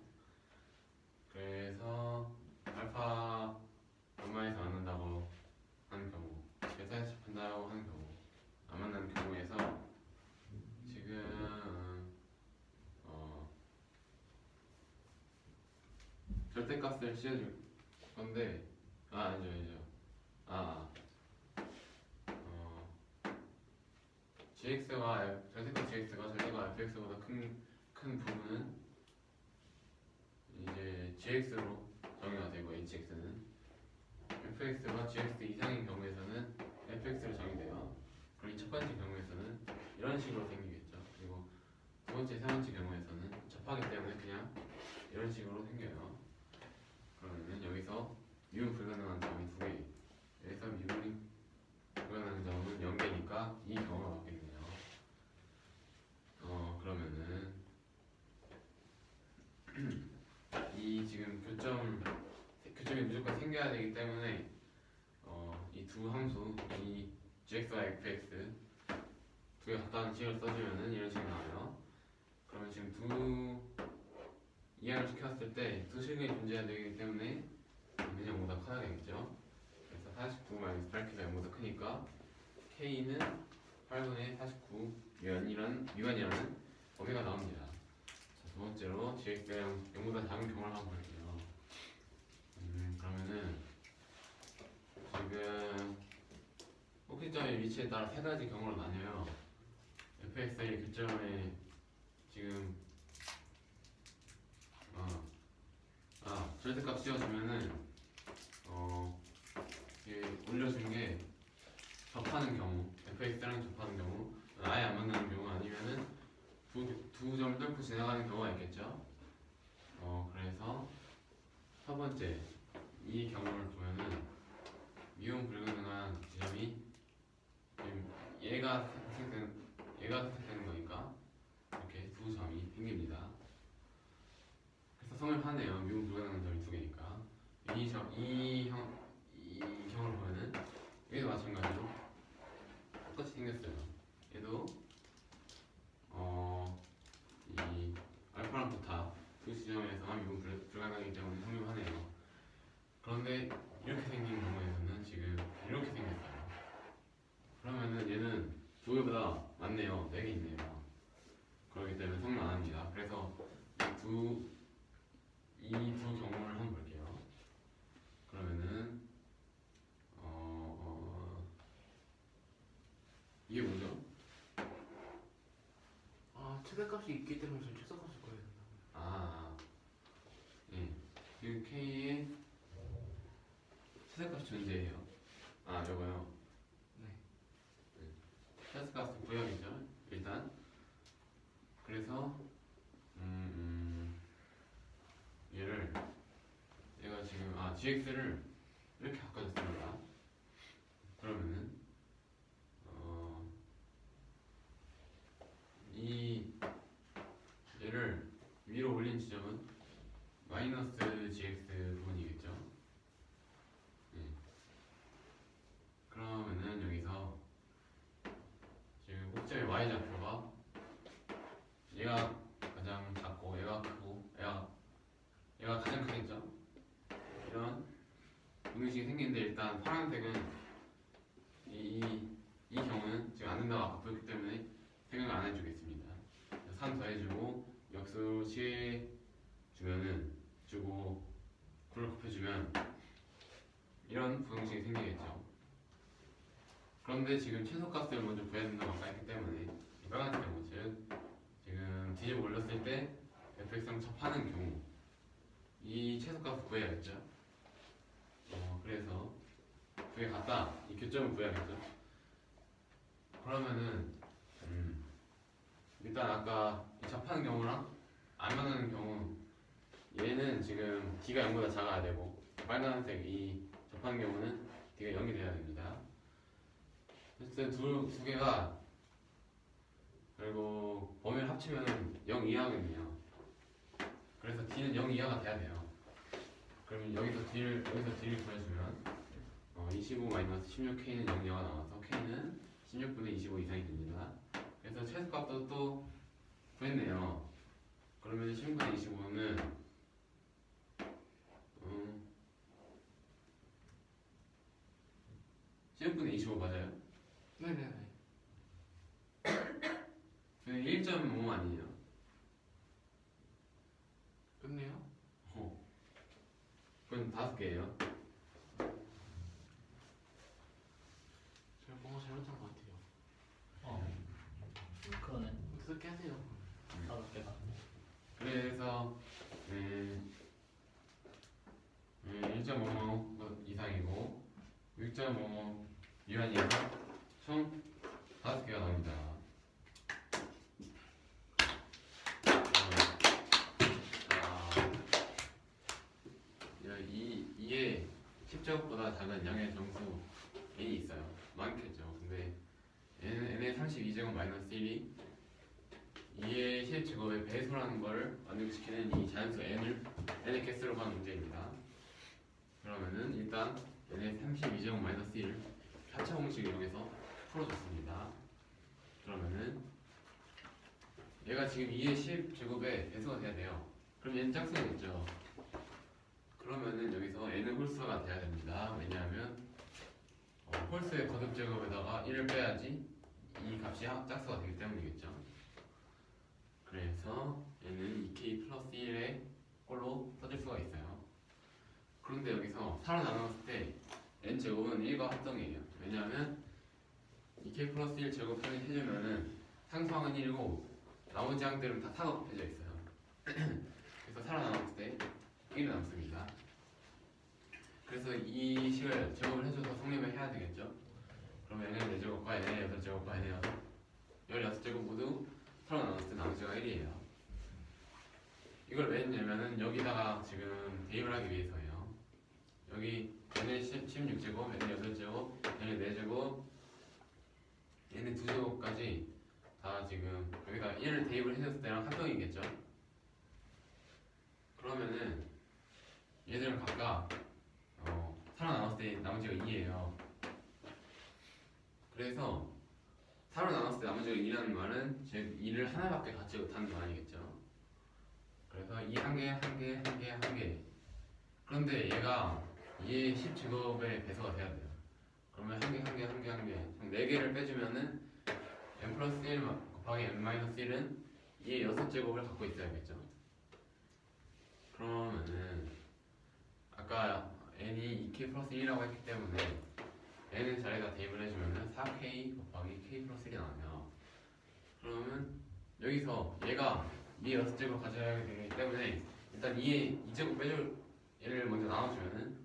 그래서 알파 얼마에서 만난다고 하는 경우, 계산해서 접한다고 하는 경우, 안 만나는 경우에서 지금 절대값을 씌워줄 건데 아니죠. gx와 절대값 gx가 절대값 fx보다 큰 부분은 이제 gx로 정의가 되고 hx는 fx가 gx 이상인 경우에서는 fx로 정의돼요. 그리고 첫 번째 경우에서는 이런 식으로 생기겠죠. 그리고 두 번째, 세 번째 경우에서는 접하기 때문에 그냥 이런 식으로 생겨요. 그러면 여기서 미분 불가능한 점이 두 개. 여기서 미분이 불가능한 점은 0개니까 이 경우가 맞겠네요. 그러면은 이 지금 교점이 무조건 생겨야 되기 때문에 이 두 함수, 이 gx와 fx 두 개 각각 식을 써주면은 이런 식이 나와요. 그러면 지금 이항을 시켰을 때 두 식이 존재해야 되기 때문에 그냥 0보다 커야 되겠죠. 그래서 49 마이너스 8k가 0보다 크니까 k는 8분의 49 미만이라는 범위가 나옵니다. 자, 두 번째로 gx가 0보다 작은 경우를 한번 볼게요. 그러면은 지금 꼭지점의 위치에 따라 세 가지 경우로 나뉘어요. fx의 교점에 지금 절대값 씌워주면은 올려준 게 접하는 경우, fx랑 접하는 경우, 아예 안 만나는 경우 아니면은 두 점을 뚫고 지나가는 경우가 있겠죠. 그래서 첫 번째 이 경우를 보면은 미분 불가능한 지점이 얘가 선택되는 거니까 이렇게 두 점이 생깁니다. 그래서 성립하네요. 미분 불가능한 점이 두 개니까 이 경우를 보면은 얘도 마찬가지로 똑같이 생겼어요. 얘도 이 알파랑 베타 두 지점에서만 미분 불가능하기 때문에 성립하네요. 그런데 이렇게 생긴 경우에서는 지금 이렇게 생겼어요. 그러면은 얘는 두 개보다 많네요. 4개 있네요. 그렇기 때문에 성립 안 합니다. 그래서 이 두 경우를 한번 볼게요. 그러면은 이게 뭐죠? 최대값이 있기 때문에 전 최소값을 구해야 된다. 예. 그 k의 최대값이 존재해요. 요거요. 네. 최대값을 구해야겠죠. 일단. 그래서 얘가 지금 gx를 이렇게 바꿔줬습니다. 그러면은 얘를 위로 올린 지점은 마이너스 gx 부분이겠죠. 그러면은 여기서 지금 꼭지점의 y좌표가 얘가 가장 작고 얘가 크고 얘가 가장 크겠죠. 이런 분식이 생기는데 일단 파란색은 이 경우는 지금 안 된다고 아까 보였기 때문에 생각을 안 해주겠습니다. 3 더해주고 역수 주고 9를 곱해주면 이런 분식이 생기겠죠. 그런데 지금 최소값을 먼저 구해야 된다고 아까 했기 때문에 이 빨간색 경우 즉 지금 뒤집어 올렸을 때 fx랑 접하는 경우 이 최소값을 구해야겠죠. 그래서 그게 같다. 이 교점을 구해야겠죠. 그러면은 일단 아까 접하는 경우랑 안 만나는 경우 얘는 지금 d가 0보다 작아야 되고 빨간색 이 접하는 경우는 d가 0이 돼야 됩니다. 어쨌든 두 개가 그리고 범위를 합치면 0 이하거든요. 그래서 d는 0 이하가 돼야 돼요. 그러면 여기서 d를 구해주면 25 마이너스 16K는 0이 나와서 K는 16분의 25 이상이 됩니다. 그래서 최소값도 또 구했네요. 그러면 16분의 25는 16분의 25 맞아요? 네네네. 그냥 1.5 아니에요? 끝내요? 그건 5개예요. 제가 뭔가 잘못한 것 같아요. 그러네. 어떻게 하세요? 5개가. 그래서 1.5 이상이고 6.5 미만이어서 총 5개가 나옵니다. 이에 10제곱보다 작은 양의 정수 n이 있어요. 많겠죠. 근데 n의 32제곱 마이너스 1이 2의 10제곱의 배수라는 거를 만족시키는 이 자연수 n의 개수로 하는 문제입니다. 그러면은 일단 n의 32제곱 마이너스 1을 하차 공식을 이용해서 풀어줬습니다. 그러면은 얘가 지금 2의 10제곱의 배수가 돼야 돼요. 그럼 얘는 짝수겠죠. 그러면은 여기서 n은 홀수가 돼야 됩니다. 왜냐하면 홀수의 거듭 제곱에다가 1을 빼야지 이 값이 짝수가 되기 때문이겠죠. 그래서 얘는 2k 플러스 1의 꼴로 써줄 수가 있어요. 그런데 여기서 살아 나눴을 때 n 제곱은 1과 합성이에요. 왜냐하면 2k 플러스 1 제곱 해주면은 상수항은 1이고 나머지 항들은 다 타가 곱해져 있어요. 그래서 살아 나눴을 때 1이 남습니다. 그래서 이 식을 제곱을 해줘서 성립을 해야 되겠죠. 그러면 n의 4제곱과 n의 8제곱과 n의 16제곱 모두 서로 나눴을 때 나머지가 1이에요. 이걸 왜 했냐면은 여기다가 지금 대입을 하기 위해서예요. 여기 n의 16제곱, n의 8제곱, n의 4제곱, n의 2제곱까지 다 지금 여기다 1을 대입을 해줬을 때랑 합동이겠죠. 그러면은 얘들은 각각 살아남았을 때 나머지가 2예요. 그래서 살아남았을 때 나머지가 2라는 말은 즉 2를 하나밖에 갖지 못하는 말이겠죠. 그래서 2 한 개, 한 개, 한 개, 한 개. 그런데 얘가 2의 10제곱의 배수가 돼야 돼요. 그러면 한 개, 한 개, 한 개, 한 개. 총 4개를 빼주면은 n 플러스 1 곱하기 n 마이너스 1은 2의 6제곱을 갖고 있어야겠죠. 그러면은 아까 n이 2k 플러스 1이라고 했기 때문에 n의 자리에다 대입을 해주면 4k 곱하기 k 플러스 1이 나와요. 그러면 여기서 얘가 2의 6제곱 가져야 되기 때문에 일단 2의 2제곱 빼줄 얘를 먼저 나눠주면은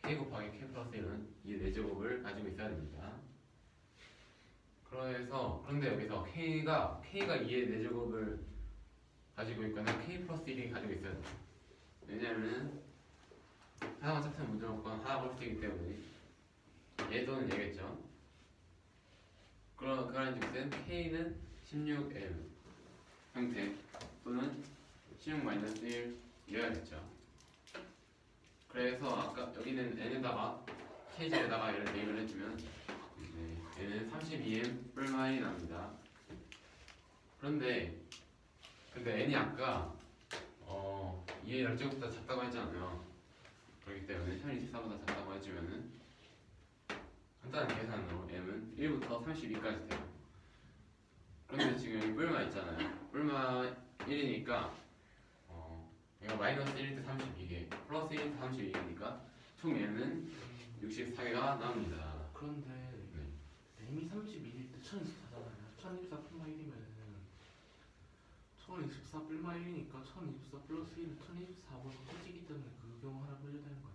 k 곱하기 k 플러스 1은 2의 4제곱을 가지고 있어야 됩니다. 그런데 여기서 k가 2의 4제곱을 가지고 있거나 k 플러스 1이 가지고 있어야 돼요. 왜냐하면 하나만 짝퉁 문제먹건 하나가 홀수이기 때문에 얘도는 얘겠죠. 그런 즉슨 k는 16m 형태 또는 16-1이어야겠죠. 그래서 아까 여기는 n에다가 k제에다가 얘를 대입을 해주면 얘는 32m 뿔마 1이 납니다. 그런데 n이 아까 2의 10제곱보다 작다고 했잖아요. 그렇기 때문에 1024보다 작다고 해주면은 간단한 계산으로 m은 1부터 32까지 돼요. 그런데 지금 여기 뿔마 있잖아요. 뿔마 1이니까 얘가 마이너스 1일 때 32개 플러스 1일 때 32개니까 총 얘는 64개가 나옵니다. 그런데 네. m이 31일 때 1024잖아요. 1024 플마 1이면은 1024 플마 1이니까 1024 플러스 1은 1024보다 커지기 때문에 그 경우 하나 풀려야 되는 거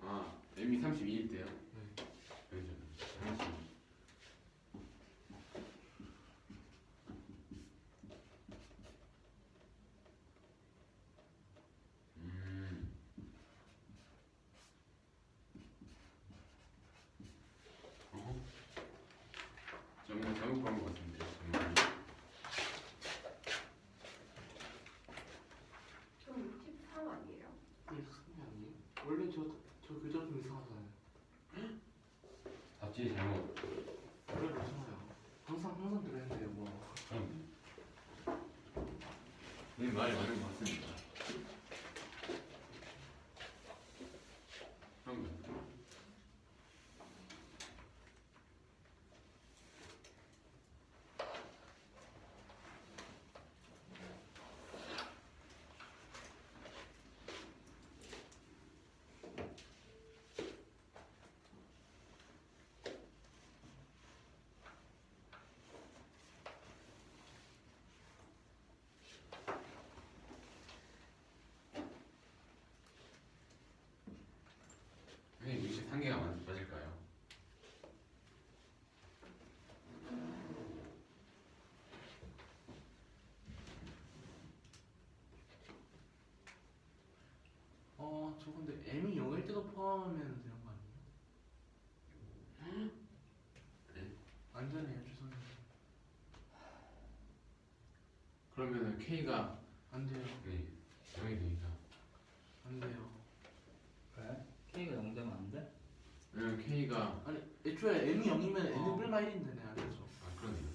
아닌가요? m이 32일 때요? 네. 그렇죠. 32. 정말 잘못 본것 같은데 정말. 좀 63 아니에요? 이게 무슨 아니에요? 원래 저 교정 좀 이상하잖아요. 선생님 말이 맞는 것 같습니다. 그럼 선생님 63개가 맞을까요? 저 근데 M이 0일 때도 포함하면 되는 거 아니에요? 네. 안 되네요, 죄송해요. 그러면은 K가 안 돼요. 네 0이 되니까 안 돼요. 그래? K가 0 되면 안 돼? 왜냐면 K가 아니, 애초에 M이 0이면 N은 어. 뿔마 1인데 안 되죠. 그러네요.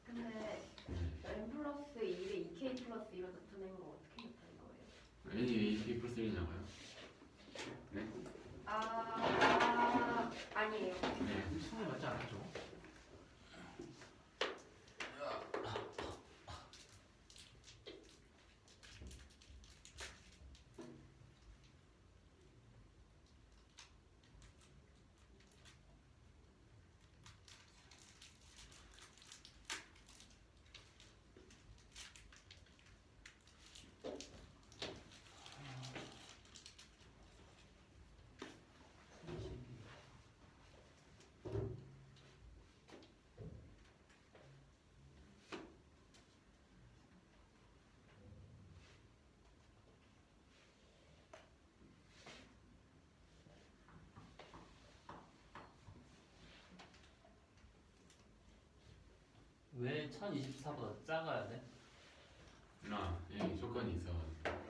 근데 네. n 플러스 1에 2k 플러스 1로 나타낸 거 어떻게 나타낸 거예요? N이 K 플러스 1이냐고요? 네? 아니에요. 네. 일성이 맞지 않았죠? 왜 1024보다 작아야 돼? 예, 조건이 있어가지고.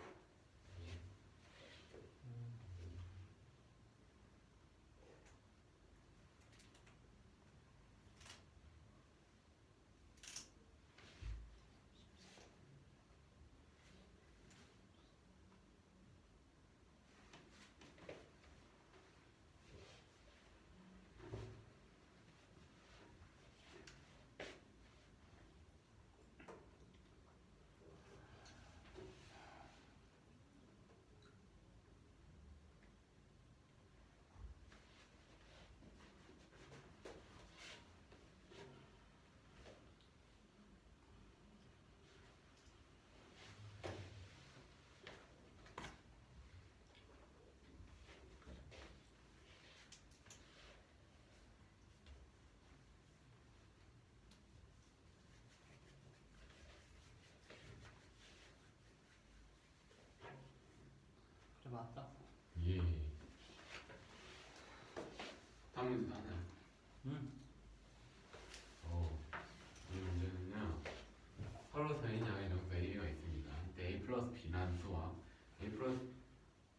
그래 맞다. 예. 다음 문제 하나요? 응. 이 문제는요. 서로 다른 양의 정수 A가 있습니다. 이때 A 플러스 B라는 수와 A 플러스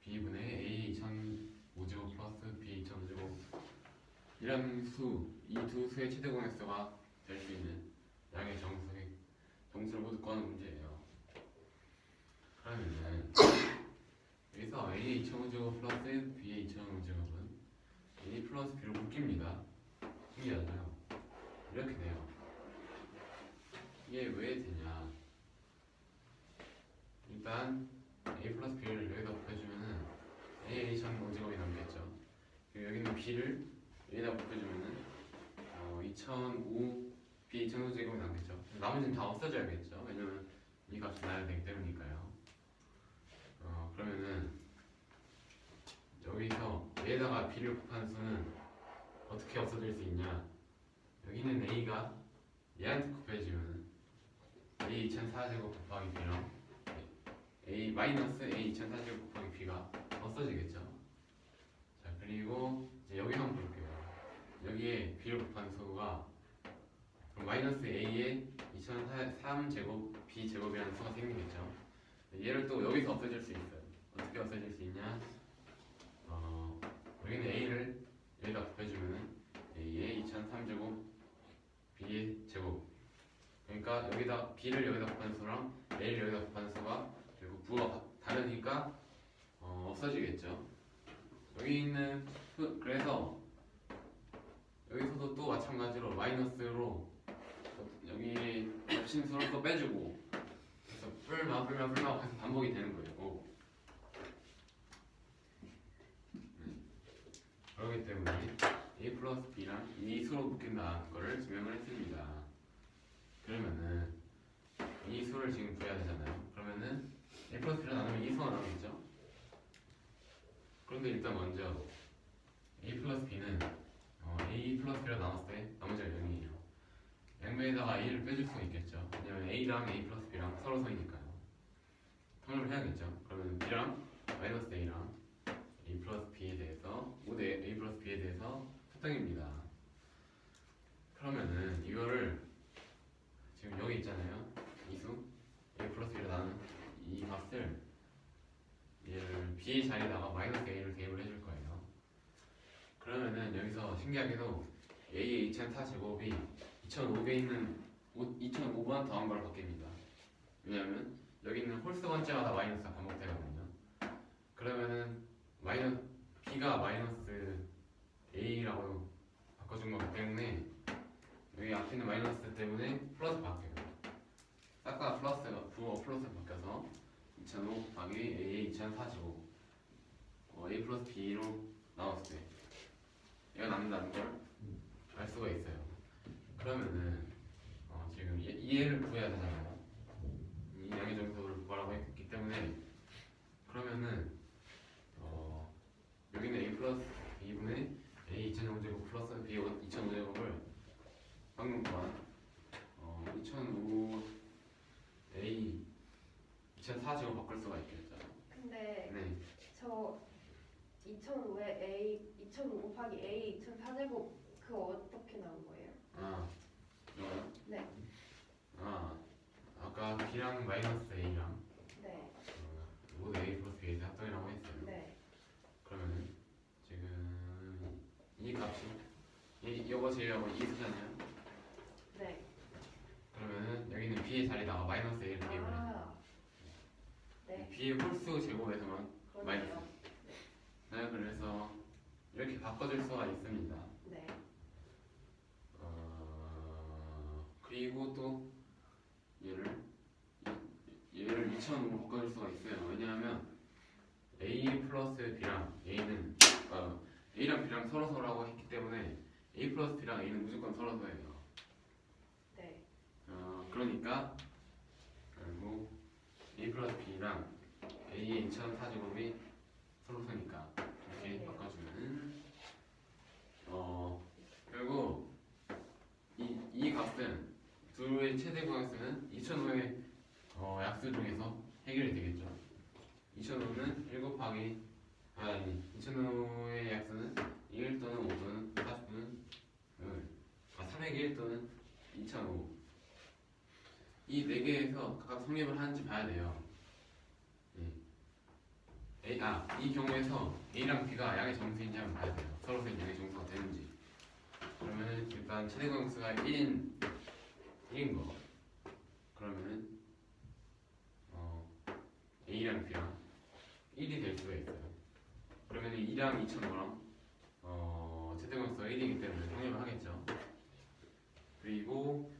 B분의 A 2005제곱 플러스 B 2005제곱 이라는 수, 이 두 수의 최대 공약수가 될 수 있는 양의 정수를 모두 구하는 문제예요. 그러면은 여기서 A 2005제곱 플러스 B 2005제곱은 A 플러스 B로 묶입니다. 신기하죠? 이렇게 돼요. 이게 왜 되냐? 일단 A 플러스 B를 여기다 곱해주면은 A 2005제곱이 남겠죠. 그리고 여기는 B를 여기다 곱해주면은 2005 B 2005제곱이 남겠죠. 나머지는 다 없어져야겠죠. 왜냐면 이 값이 나야 되기 때문이니까요. 그러면은 여기서 얘에다가 B를 곱한 수는 어떻게 없어질 수 있냐? 여기는 A가 얘한테 곱해지면 A 2004제곱 곱하기 B랑 A 마이너스 A 2004제곱 곱하기 B가 없어지겠죠. 자 그리고 이제 여기 한번 볼게요. 여기에 B를 곱한 수가 그럼 마이너스 A에 2003제곱 B 제곱이라는 수가 생기겠죠. 얘를 또 여기서 없어질 수 있어요. 어떻게 없어질 수 있냐? 여기는 A를 여기다 곱해주면은 A의 2003제곱 B의 제곱. 그러니까 여기다 B를 여기다 곱한 수랑 a를 여기다 곱하는 수가 결국 부호가 다르니까 없어지겠죠. 여기 있는 그래서 여기서도 또 마찬가지로 마이너스로 여기 겹친 수를 또 빼주고 그래서 뿔마 계속 반복이 되는 거예요. 그렇기 때문에 a 플러스 b랑 이 수로 묶인다는 거를 증명을 했습니다. 그러면은 이 수를 지금 구해야 되잖아요. 그러면은 a 플러스 b를 나누면 이 수가 나오겠죠. 그런데 일단 먼저 a 플러스 b는 a 플러스 b로 나눴을 때 나머지가 0이에요. 양변에다가 a를 빼줄 수가 있겠죠. 왜냐면 a랑 a 플러스 b랑 서로 성이니까요. 통일을 해야겠죠. 그러면 b랑 마이너스 a랑 a 플러스 b에 대해서 5대 a 플러스 b에 대해서 합성입니다. 그러면은 이거를 지금 여기 있잖아요. 이수 a 플러스 b를 나눈 이 값을 얘를 b의 자리에다가 마이너스 a를 대입을 해줄 거예요. 그러면은 여기서 신기하게도 a의 2004제곱이 2005에 있는 2005번 더한 걸 바뀝니다. 왜냐하면 여기 있는 홀수 번째마다 마이너스가 반복되거든요. 그러면은 b가 마이너스 a라고 바꿔준 거기 때문에 여기 앞에 있는 마이너스 때문에 플러스 바뀌어요. 싹 다 플러스가 부호 플러스 바뀌어서 2005 곱하기 a 2004제곱 a 플러스 b로 나왔을 때 얘가 남는다는 걸 알 수가 있어요. 그러면은 지금 얘를 구해야 되잖아요. 이 양의 정수를 구하라고 했기 때문에 그러면은 여기는 a 플러스 2분의 a 2005제곱 플러스 b 2005제곱을 방금 구한 2005 a 2004제곱 바꿀 수가 있겠죠. 근데 네. 저 2005에 A 2005 곱하기 A 2004제곱 그거 어떻게 나온 거예요? 이거요? 네. 아까 b랑 마이너스 a랑 네. 모두 a 플러스 b에서 합성이라고 했어요. 네. 그러면은 지금 이 값이 이거 제외하고 이 수잖아요. 네. 그러면은 여기는 b의 자리다가 마이너스 a를 대입을 해요. 네. b의 홀수 제곱에서만 마이너스. 그러네요. 네, 그래서 이렇게 바꿔줄 수가 있습니다. 네. 그리고 또 얘를 2005로 바꿔줄 수가 있어요. 왜냐하면 a 플러스 b랑 a는 a랑 b랑 서로서로라고 했기 때문에 a 플러스 b랑 a는 무조건 서로서예요. 네. 그러니까 결국 a 플러스 b랑 a의 2004제곱이 서로서니까 이렇게 네. 바꿔주면 결국 이 값은 둘의 최대 구항수는 2005의 약수 중에서 해결이 되겠죠. 2005는 1 곱하기 2005의 약수는 1 또는 5 또는 40 또는 300의 1 또는 2005 이 4개에서 각각 성립을 하는지 봐야 돼요. 이 경우에서 A랑 B가 양의 정수인지 한번 봐야 돼요. 서로서 양의 정수가 되는지. 그러면 일단 최대 구항수가 1인 거. 그러면은 A랑 B랑 1이 될 수가 있어요. 그러면 2랑 2005랑 최대 구항수가 1이기 때문에 성립을 하겠죠. 그리고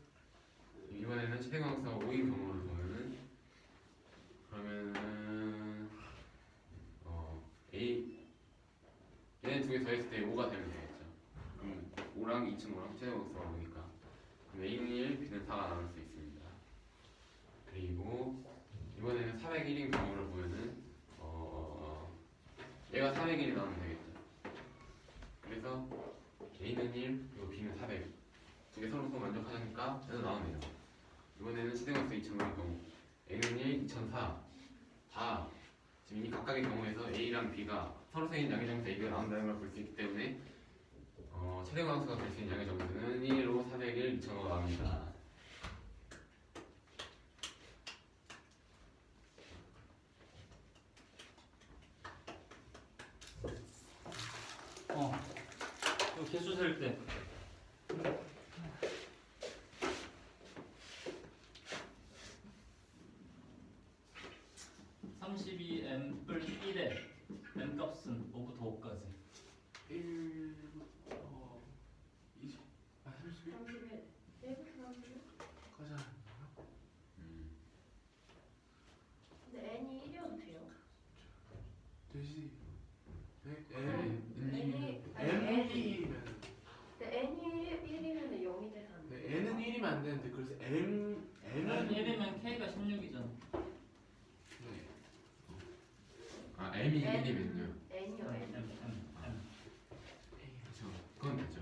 이번에는 최대 구항수가 5인 경우를 보면은 그러면은 얘네 두 개 더했을 때 5가 되면 되겠죠. 그럼 5랑 2005랑 최대 구항수가 5니까 그럼 A는 1, B는 4가 나올 수 있습니다. 그리고 이번에는 401인 경우를 보면은 얘가 401이 나오면 되겠죠. 그래서 A는 1, 그리고 B는 400 두 개 서로 만족하니까 얘도 나오네요. 이번에는 최대 구항수 2005인 경우 A는 1, 2004 다 지금 이 각각의 경우에서 A랑 B가 서로 생긴 양의 정수 A가 나온다는 걸 볼 수 있기 때문에 최대 구항수가 될 수 있는 양의 정수는 1로 401, 2005가 나옵니다. 이거 개수 셀 때 M은 1이면 K가 16이잖아. 네. 아 M이 1이면요. N이요 N. 그렇죠. 그건 되죠.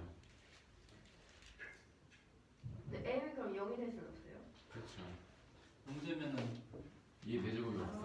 근데 M이 그럼 0이 될 수는 없어요. 그렇죠. 문제면은 이게 대제곱이 없어.